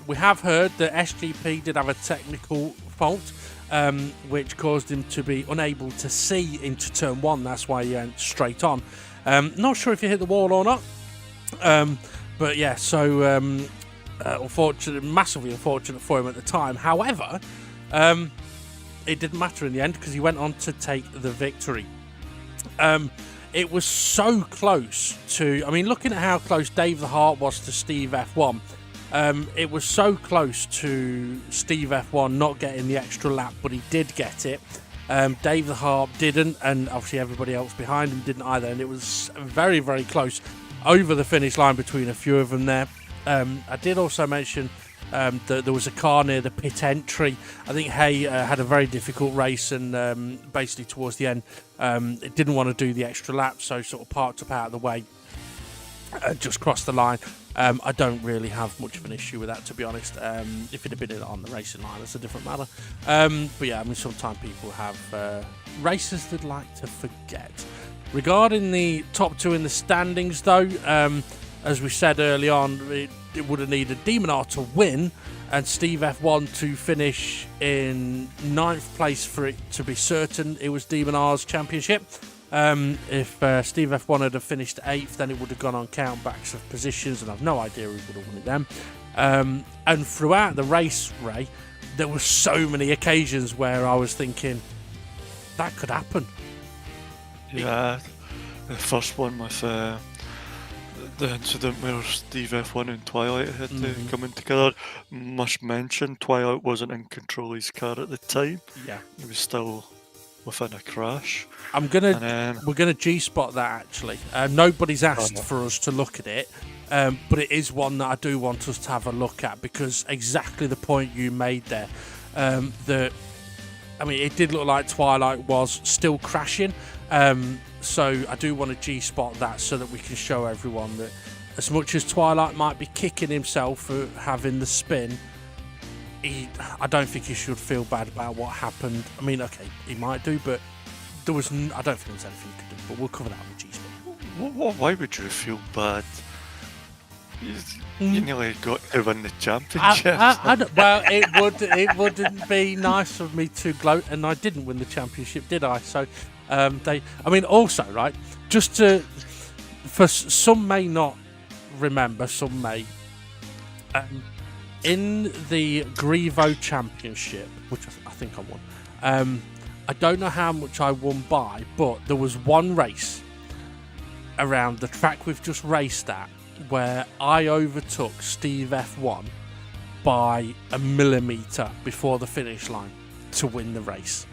We have heard that SGP did have a technical fault, which caused him to be unable to see into turn 1. That's why he went straight on. Not sure if he hit the wall or not. But yeah, so massively unfortunate for him at the time. However, it didn't matter in the end because he went on to take the victory. It was so close to... looking at how close Dave the Hart was to Steve F1, it was so close to Steve F1 not getting the extra lap, but he did get it. Dave the Hart didn't, and obviously everybody else behind him didn't either, and it was very, very close over the finish line between a few of them there. I did also mention that there was a car near the pit entry. I think Hay had a very difficult race, and basically towards the end it didn't want to do the extra lap, so sort of parked up out of the way, just crossed the line. I don't really have much of an issue with that, to be honest. If it had been on the racing line, that's a different matter. But yeah, sometimes people have races they'd like to forget. Regarding the top 2 in the standings, though, as we said early on, it would have needed Demon R to win and Steve F1 to finish in 9th place for it to be certain it was Demon R's championship. If Steve F1 had finished 8th, then it would have gone on countbacks of positions, and I've no idea who would have won it then. And throughout the race, Ray, there were so many occasions where I was thinking, that could happen. Yeah, the first one with the incident where Steve F1 and Twilight had to come in together. Must mention, Twilight wasn't in control of his car at the time. Yeah. He was still within a crash. We're gonna G-spot that actually. Nobody's asked for us to look at it, but it is one that I do want us to have a look at, because exactly the point you made there. It did look like Twilight was still crashing. So I do want to G-spot that so that we can show everyone that as much as Twilight might be kicking himself for having the spin, I don't think he should feel bad about what happened. I mean, okay, he might do, but I don't think there was anything he could do, but we'll cover that with G-spot. Why would you feel bad? You nearly got to win the championship. Well, it wouldn't be nice of me to gloat, and I didn't win the championship, did I? So, also, right, for some may not remember, some may. In the Grivo Championship, which I think I won, I don't know how much I won by, but there was one race around the track we've just raced at where I overtook Steve F1 by a millimetre before the finish line to win the race.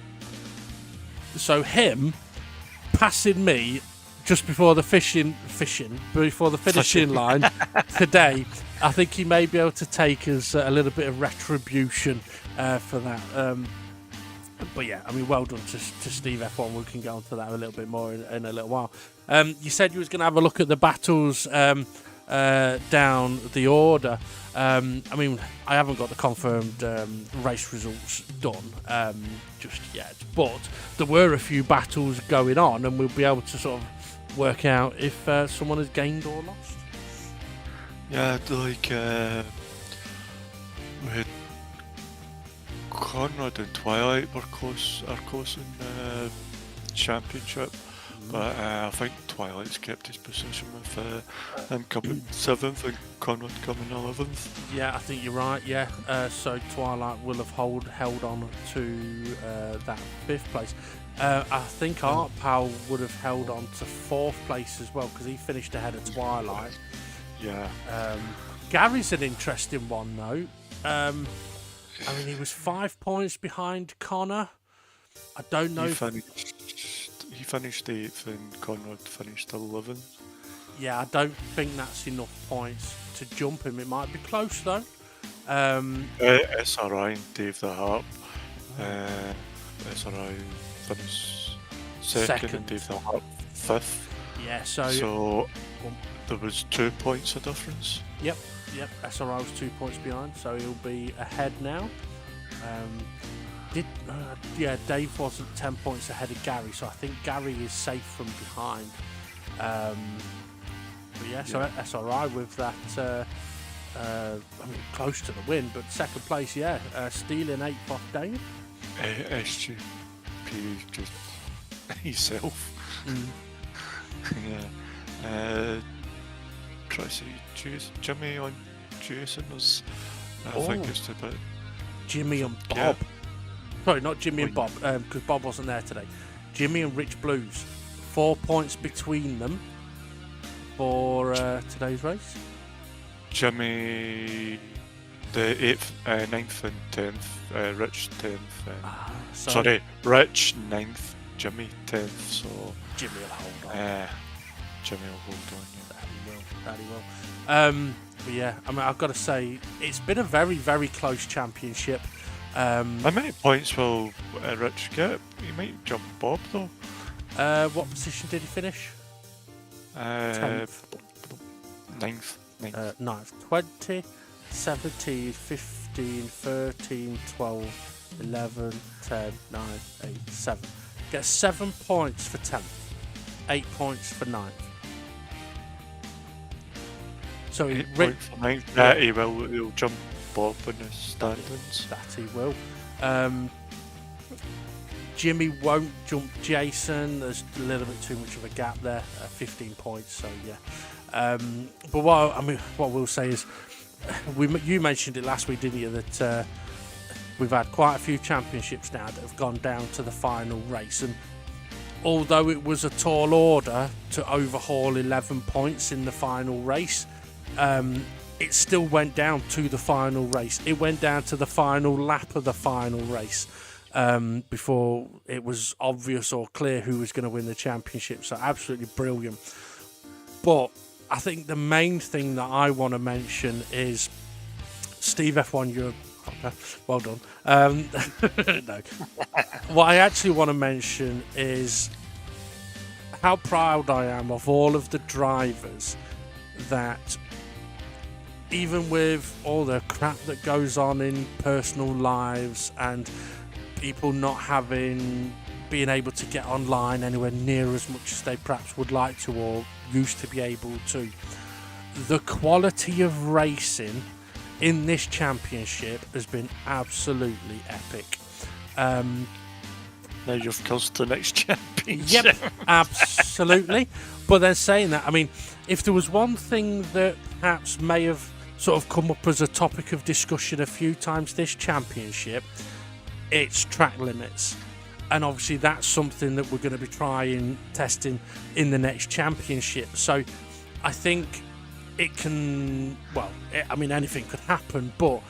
So him passing me just before the finishing line today, I think he may be able to take us a little bit of retribution for that. But yeah, well done to Steve F1. We can go on to that a little bit more in a little while. You said you was going to have a look at the battles down the order. I haven't got the confirmed race results done just yet, but there were a few battles going on, and we'll be able to sort of work out if someone has gained or lost. Yeah, like we had Conrad and Twilight were close in the championship. But I think Twilight's kept his position with him coming 7th and Conrad coming 11th. Yeah, I think you're right, yeah. So Twilight will have held on to that 5th place. I think Art Pal would have held on to 4th place as well, because he finished ahead of Twilight. Yeah. Gary's an interesting one, though. He was 5 points behind Connor. I don't know He finished 8th and Conrad finished 11th. Yeah, I don't think that's enough points to jump him. It might be close though. SRI and Dave the Harp. SRI finished second and Dave the Harp 5th. Yeah, so there was 2 points of difference. Yep. SRI was 2 points behind, so he'll be ahead now. Dave wasn't 10 points ahead of Gary, so I think Gary is safe from behind. So SRI with that, close to the win, but second place, stealing 8th off Dave. SGP just himself. Yeah. Try to see Jimmy on Jason was. I think it's a bit. Jimmy and Bob. Yeah. Sorry, not Jimmy and Bob, because Bob wasn't there today. Jimmy and Rich Blues. 4 points between them for today's race. Jimmy, the 8th, 9th and 10th. Rich 10th. Rich 9th, Jimmy 10th. So Jimmy will hold on. Jimmy will hold on, yeah. That he will. But yeah, I've got to say, it's been a very, very close championship. How many points will Rich get? He might jump Bob though. What position did he finish? 10th. 9th. 9th. 20, 17, 15, 13, 12, 11, 10, 9, 8, 7. Gets 7 points for 10th. 8 points for 9th. So he he'll jump Bob in the standings. That he will. Jimmy won't jump Jason. There's a little bit too much of a gap there, 15 points. So yeah. But what we'll say is, you mentioned it last week, didn't you? That we've had quite a few championships now that have gone down to the final race, and although it was a tall order to overhaul 11 points in the final race, it still went down to the final race. It went down to the final lap of the final race before it was obvious or clear who was going to win the championship. So absolutely brilliant. But I think the main thing that I want to mention is Steve F1, you're well done. No. What I actually want to mention is how proud I am of all of the drivers that, even with all the crap that goes on in personal lives and people not being able to get online anywhere near as much as they perhaps would like to or used to be able to, the quality of racing in this championship has been absolutely epic. Now you've cursed the next championship. Yep, absolutely. But then saying that, I mean, if there was one thing that perhaps may have sort of come up as a topic of discussion a few times this championship, it's track limits. And obviously that's something that we're going to be testing in the next championship. So I think it can, anything could happen, but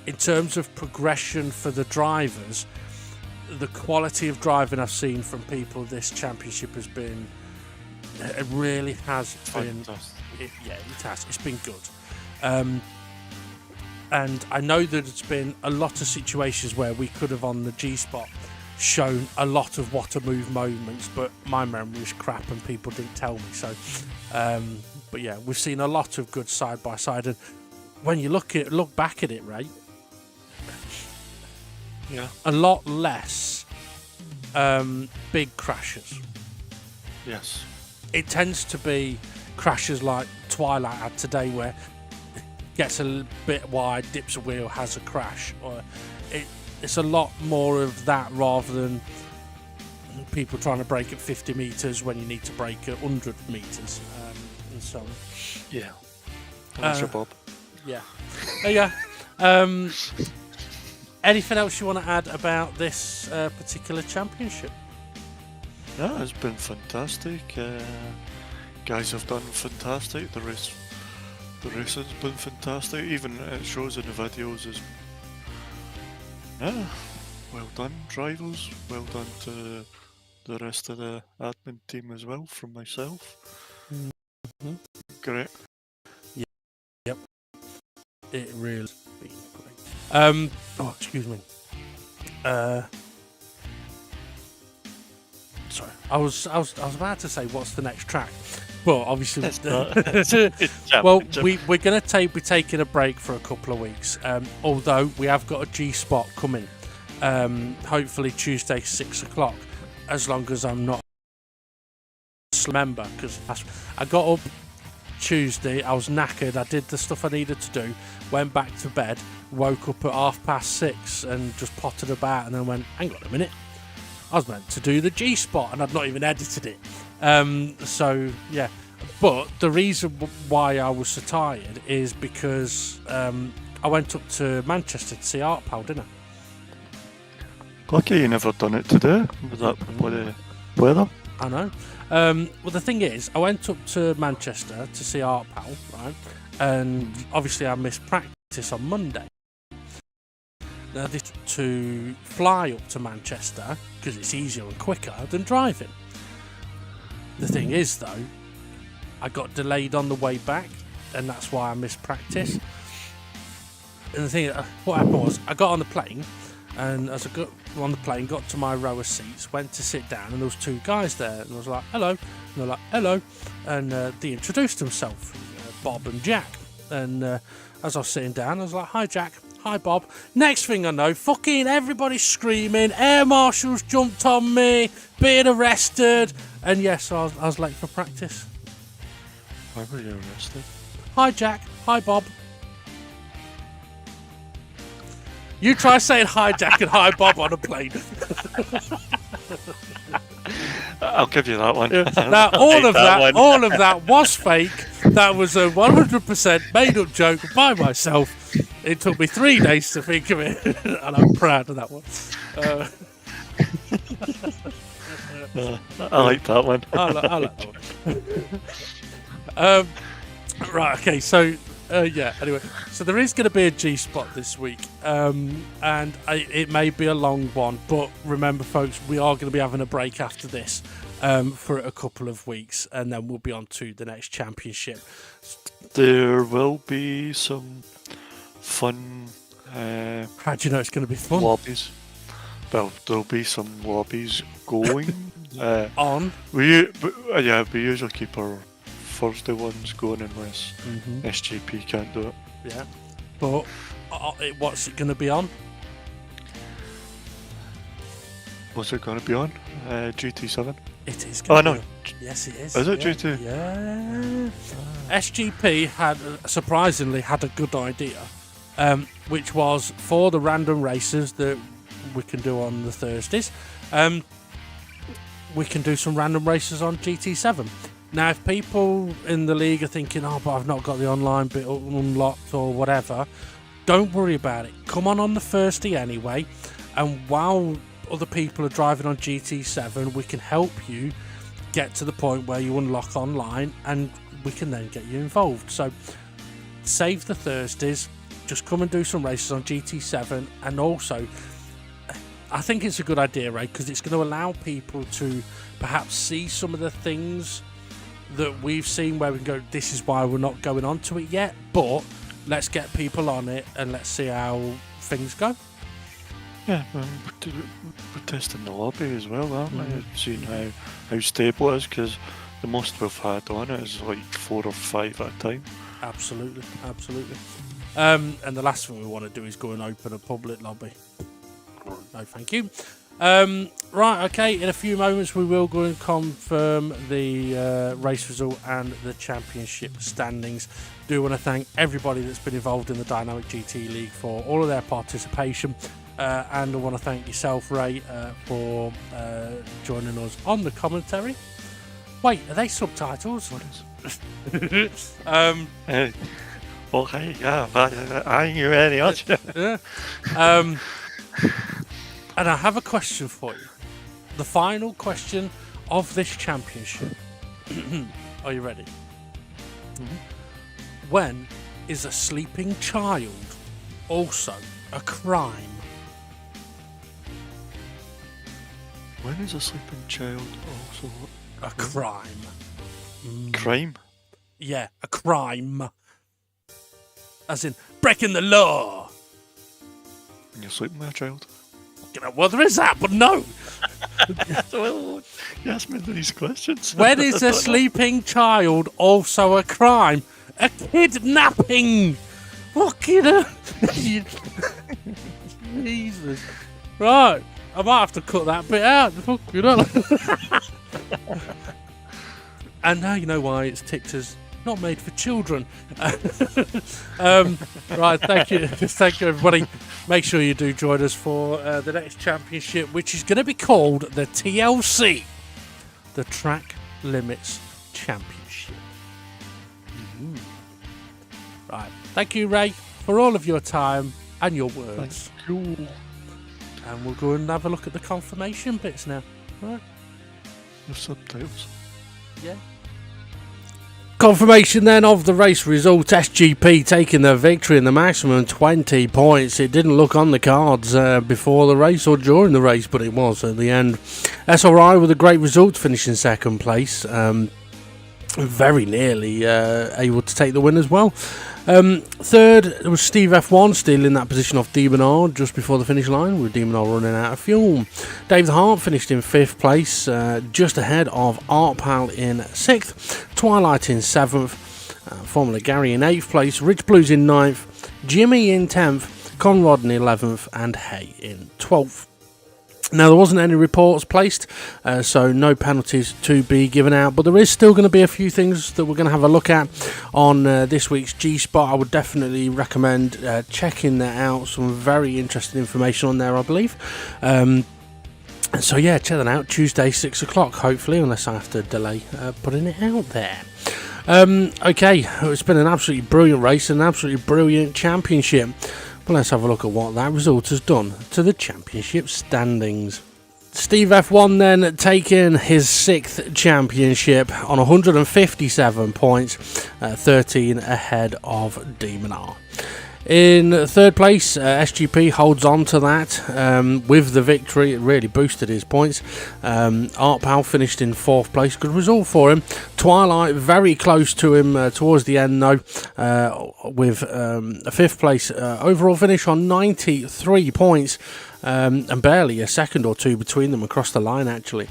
in terms of progression for the drivers, the quality of driving I've seen from people this championship has been, it really has been, it has, it's been good. And I know that it's been a lot of situations where we could have on the G-Spot shown a lot of what a move moments, but my memory is crap and people didn't tell me. So, but yeah, we've seen a lot of good side by side, and when you look back at it, right? Yeah, a lot less big crashes. Yes, it tends to be crashes like Twilight had today, where it gets a bit wide, dips a wheel, has a crash, or it's a lot more of that rather than people trying to brake at 50 metres when you need to brake at 100 metres and so on. Yeah. That's your Bob. Yeah. Yeah. Anything else you want to add about this particular championship? Yeah, it's been fantastic. Guys have done fantastic. The racing's been fantastic. Even it shows in the videos as well done, drivers. Well done to the rest of the admin team as well, from myself. Mm-hmm. Great. Yep. It really has been great. Excuse me. Sorry, I was about to say what's the next track, but obviously, well, we're going to be taking a break for a couple of weeks. Although we have got a G-Spot coming, hopefully Tuesday 6 o'clock, as long as I'm not a member, because I got up Tuesday, I was knackered, I did the stuff I needed to do, went back to bed, woke up at 6:30 and just pottered about, and then went, hang on a minute, I was meant to do the G-Spot and I've not even edited it. So yeah, but the reason why I was so tired is because I went up to Manchester to see Art Pal, didn't I? Lucky you never done it today with that weather. I know. Well, the thing is, I went up to Manchester to see Art Pal, right? And obviously I missed practice on Monday. Now, I did to fly up to Manchester because it's easier and quicker than driving. The thing is, though, I got delayed on the way back, and that's why I missed practice. And the thing, what happened was, I got on the plane, and as I got on the plane, got to my row of seats, went to sit down, and there was two guys there, and I was like, hello, and they're like, hello, and they introduced themselves, Bob and Jack, and as I was sitting down, I was like, hi Jack, hi Bob. Next thing I know, fucking everybody's screaming, air marshals jumped on me, being arrested, and yes, I was late for practice. Why were you arrested? Hi Jack, hi Bob. You try saying hi Jack and hi Bob on a plane. I'll give you that one. Now, all of that was fake. That was a 100% made-up joke by myself. It took me 3 days to think of it, and I'm proud of that one. I like that one. I like that one. Right, okay, so, anyway. So there is going to be a G-spot this week, and it may be a long one, but remember, folks, we are going to be having a break after this for a couple of weeks, and then we'll be on to the next championship. There will be some fun... How do you know it's going to be fun? Lobbies. Well, there'll be some lobbies going. On? We usually keep our Thursday ones going unless SGP can't do it. Yeah. But what's it going to be on? What's it going to be on? GT7? It is going to be no. Yes, it is. Is it GT? Yeah. SGP had surprisingly had a good idea, which was for the random races that we can do on the Thursdays. We can do some random races on GT7. Now, if people in the league are thinking, oh, but I've not got the online bit unlocked or whatever, don't worry about it. Come on the Thursday anyway, and while other people are driving on GT7, we can help you get to the point where you unlock online, and we can then get you involved. So save the Thursdays, just come and do some races on GT7, and also I think it's a good idea, Ray, because it's going to allow people to perhaps see some of the things that we've seen where we can go, this is why we're not going on to it yet, but let's get people on it and let's see how things go. Yeah, we're testing the lobby as well, aren't we? Seeing how stable it is, because the most we've had on it is like 4 or 5 at a time. Absolutely. And the last thing we want to do is go and open a public lobby. No, thank you. Right, okay, in a few moments we will go and confirm the race result and the championship standings. Do want to thank everybody that's been involved in the Dynamic GT League for all of their participation, and I want to thank yourself, Ray, for joining us on the commentary. Wait, are they subtitles? Well, hey, yeah, I ain't you any other. Yeah. And I have a question for you. The final question of this championship. Are you ready? When is a sleeping child also a crime? When is a sleeping child also a crime? Crime? Yeah, a crime. As in breaking the law. When you're sleeping with a child? Well, there is that, but no. Well, you asked me these questions. When is a sleeping child also a crime? A kidnapping. Fucking hell. Jesus. Right. I might have to cut that bit out. Fucking hell. And now you know why it's ticked as not made for children. Right, thank you. Thank you, everybody. Make sure you do join us for the next championship, which is going to be called the TLC, the Track Limits Championship. Right, thank you, Ray, for all of your time and your words. Thank you. And we'll go and have a look at the confirmation bits now. Right. The subtitles. Yeah. Confirmation then of the race result. SGP taking the victory in the maximum 20 points. It didn't look on the cards before the race or during the race, but it was at the end. SRI with a great result, finishing second place. Very nearly able to take the win as well. Third was Steve F1, still in that position off Demon R just before the finish line, with Demon R running out of fuel. Dave the Heart finished in 5th place, just ahead of Art Pal in 6th, Twilight in 7th, Formula Gary in 8th place, Rich Blues in 9th, Jimmy in 10th, Conrad in 11th, and Hay in 12th. Now, there wasn't any reports placed, so no penalties to be given out, but there is still going to be a few things that we're going to have a look at on this week's G-Spot. I would definitely recommend checking that out. Some very interesting information on there, I believe. So yeah, check that out. Tuesday, 6 o'clock, hopefully, unless I have to delay putting it out there. Okay, it's been an absolutely brilliant race, an absolutely brilliant championship. Well, let's have a look at what that result has done to the championship standings. Steve F1 then taking his 6th championship on 157 points, 13 ahead of Demon R. In 3rd place, SGP holds on to that with the victory. It really boosted his points. Art Pal finished in 4th place. Good result for him. Twilight very close to him towards the end though, with a 5th place overall finish on 93 points, and barely a second or two between them across the line actually.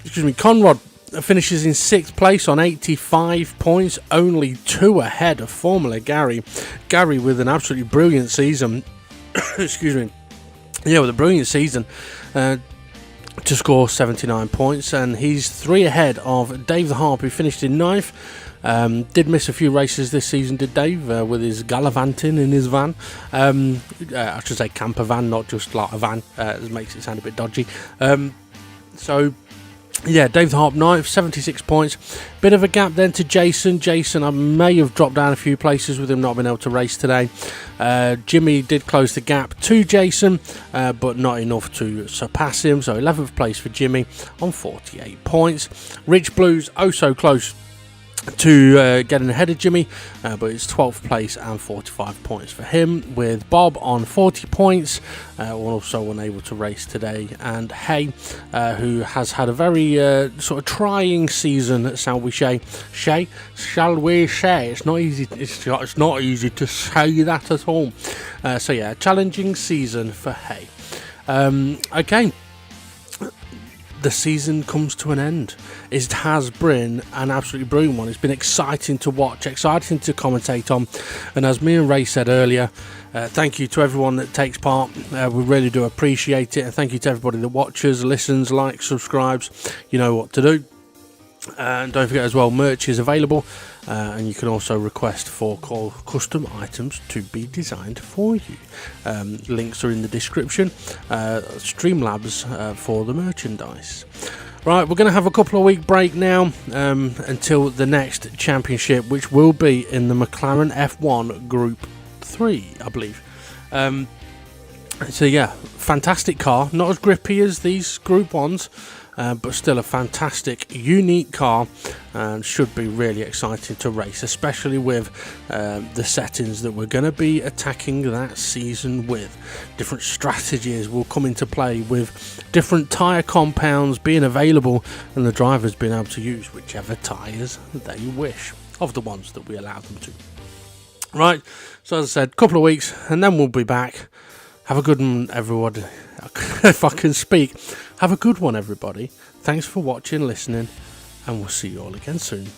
Excuse me, Conrad finishes in 6th place on 85 points, only 2 ahead of Formula Gary. Gary with an absolutely brilliant season. Excuse me. Yeah, with a brilliant season to score 79 points, and he's 3 ahead of Dave the Harp, who finished in 9th. Did miss a few races this season, did Dave, with his gallivanting in his van. I should say camper van, not just like a van. It makes it sound a bit dodgy. So yeah, Dave the Harp 9th, 76 points. Bit of a gap then to Jason. Jason, I may have dropped down a few places with him not being able to race today. Jimmy did close the gap to Jason, but not enough to surpass him. So 11th place for Jimmy on 48 points. Rich Blues, oh so close to getting ahead of Jimmy, but it's 12th place and 45 points for him, with Bob on 40 points, also unable to race today, and Hay, who has had a very sort of trying season, shall we say? It's not easy. It's not easy to say that at all. So yeah, challenging season for Hay. Okay. The season comes to an end. It has been an absolutely brilliant one. It's been exciting to watch, exciting to commentate on, and as me and Ray said earlier, thank you to everyone that takes part. We really do appreciate it, and thank you to everybody that watches, listens, likes, subscribes. You know what to do. And don't forget as well, merch is available, and you can also request for custom items to be designed for you. Links are in the description. Streamlabs for the merchandise. Right, we're going to have a couple of week break now until the next championship, which will be in the McLaren F1 Group 3, I believe. So yeah, fantastic car, not as grippy as these Group 1s, but still a fantastic, unique car, and should be really exciting to race, especially with the settings that we're going to be attacking that season with. Different strategies will come into play with different tyre compounds being available, and the drivers being able to use whichever tyres they wish, of the ones that we allow them to. Right, so as I said, couple of weeks, and then we'll be back. Have a good one, everybody. If I can speak. Have a good one, everybody. Thanks for watching, listening, and we'll see you all again soon.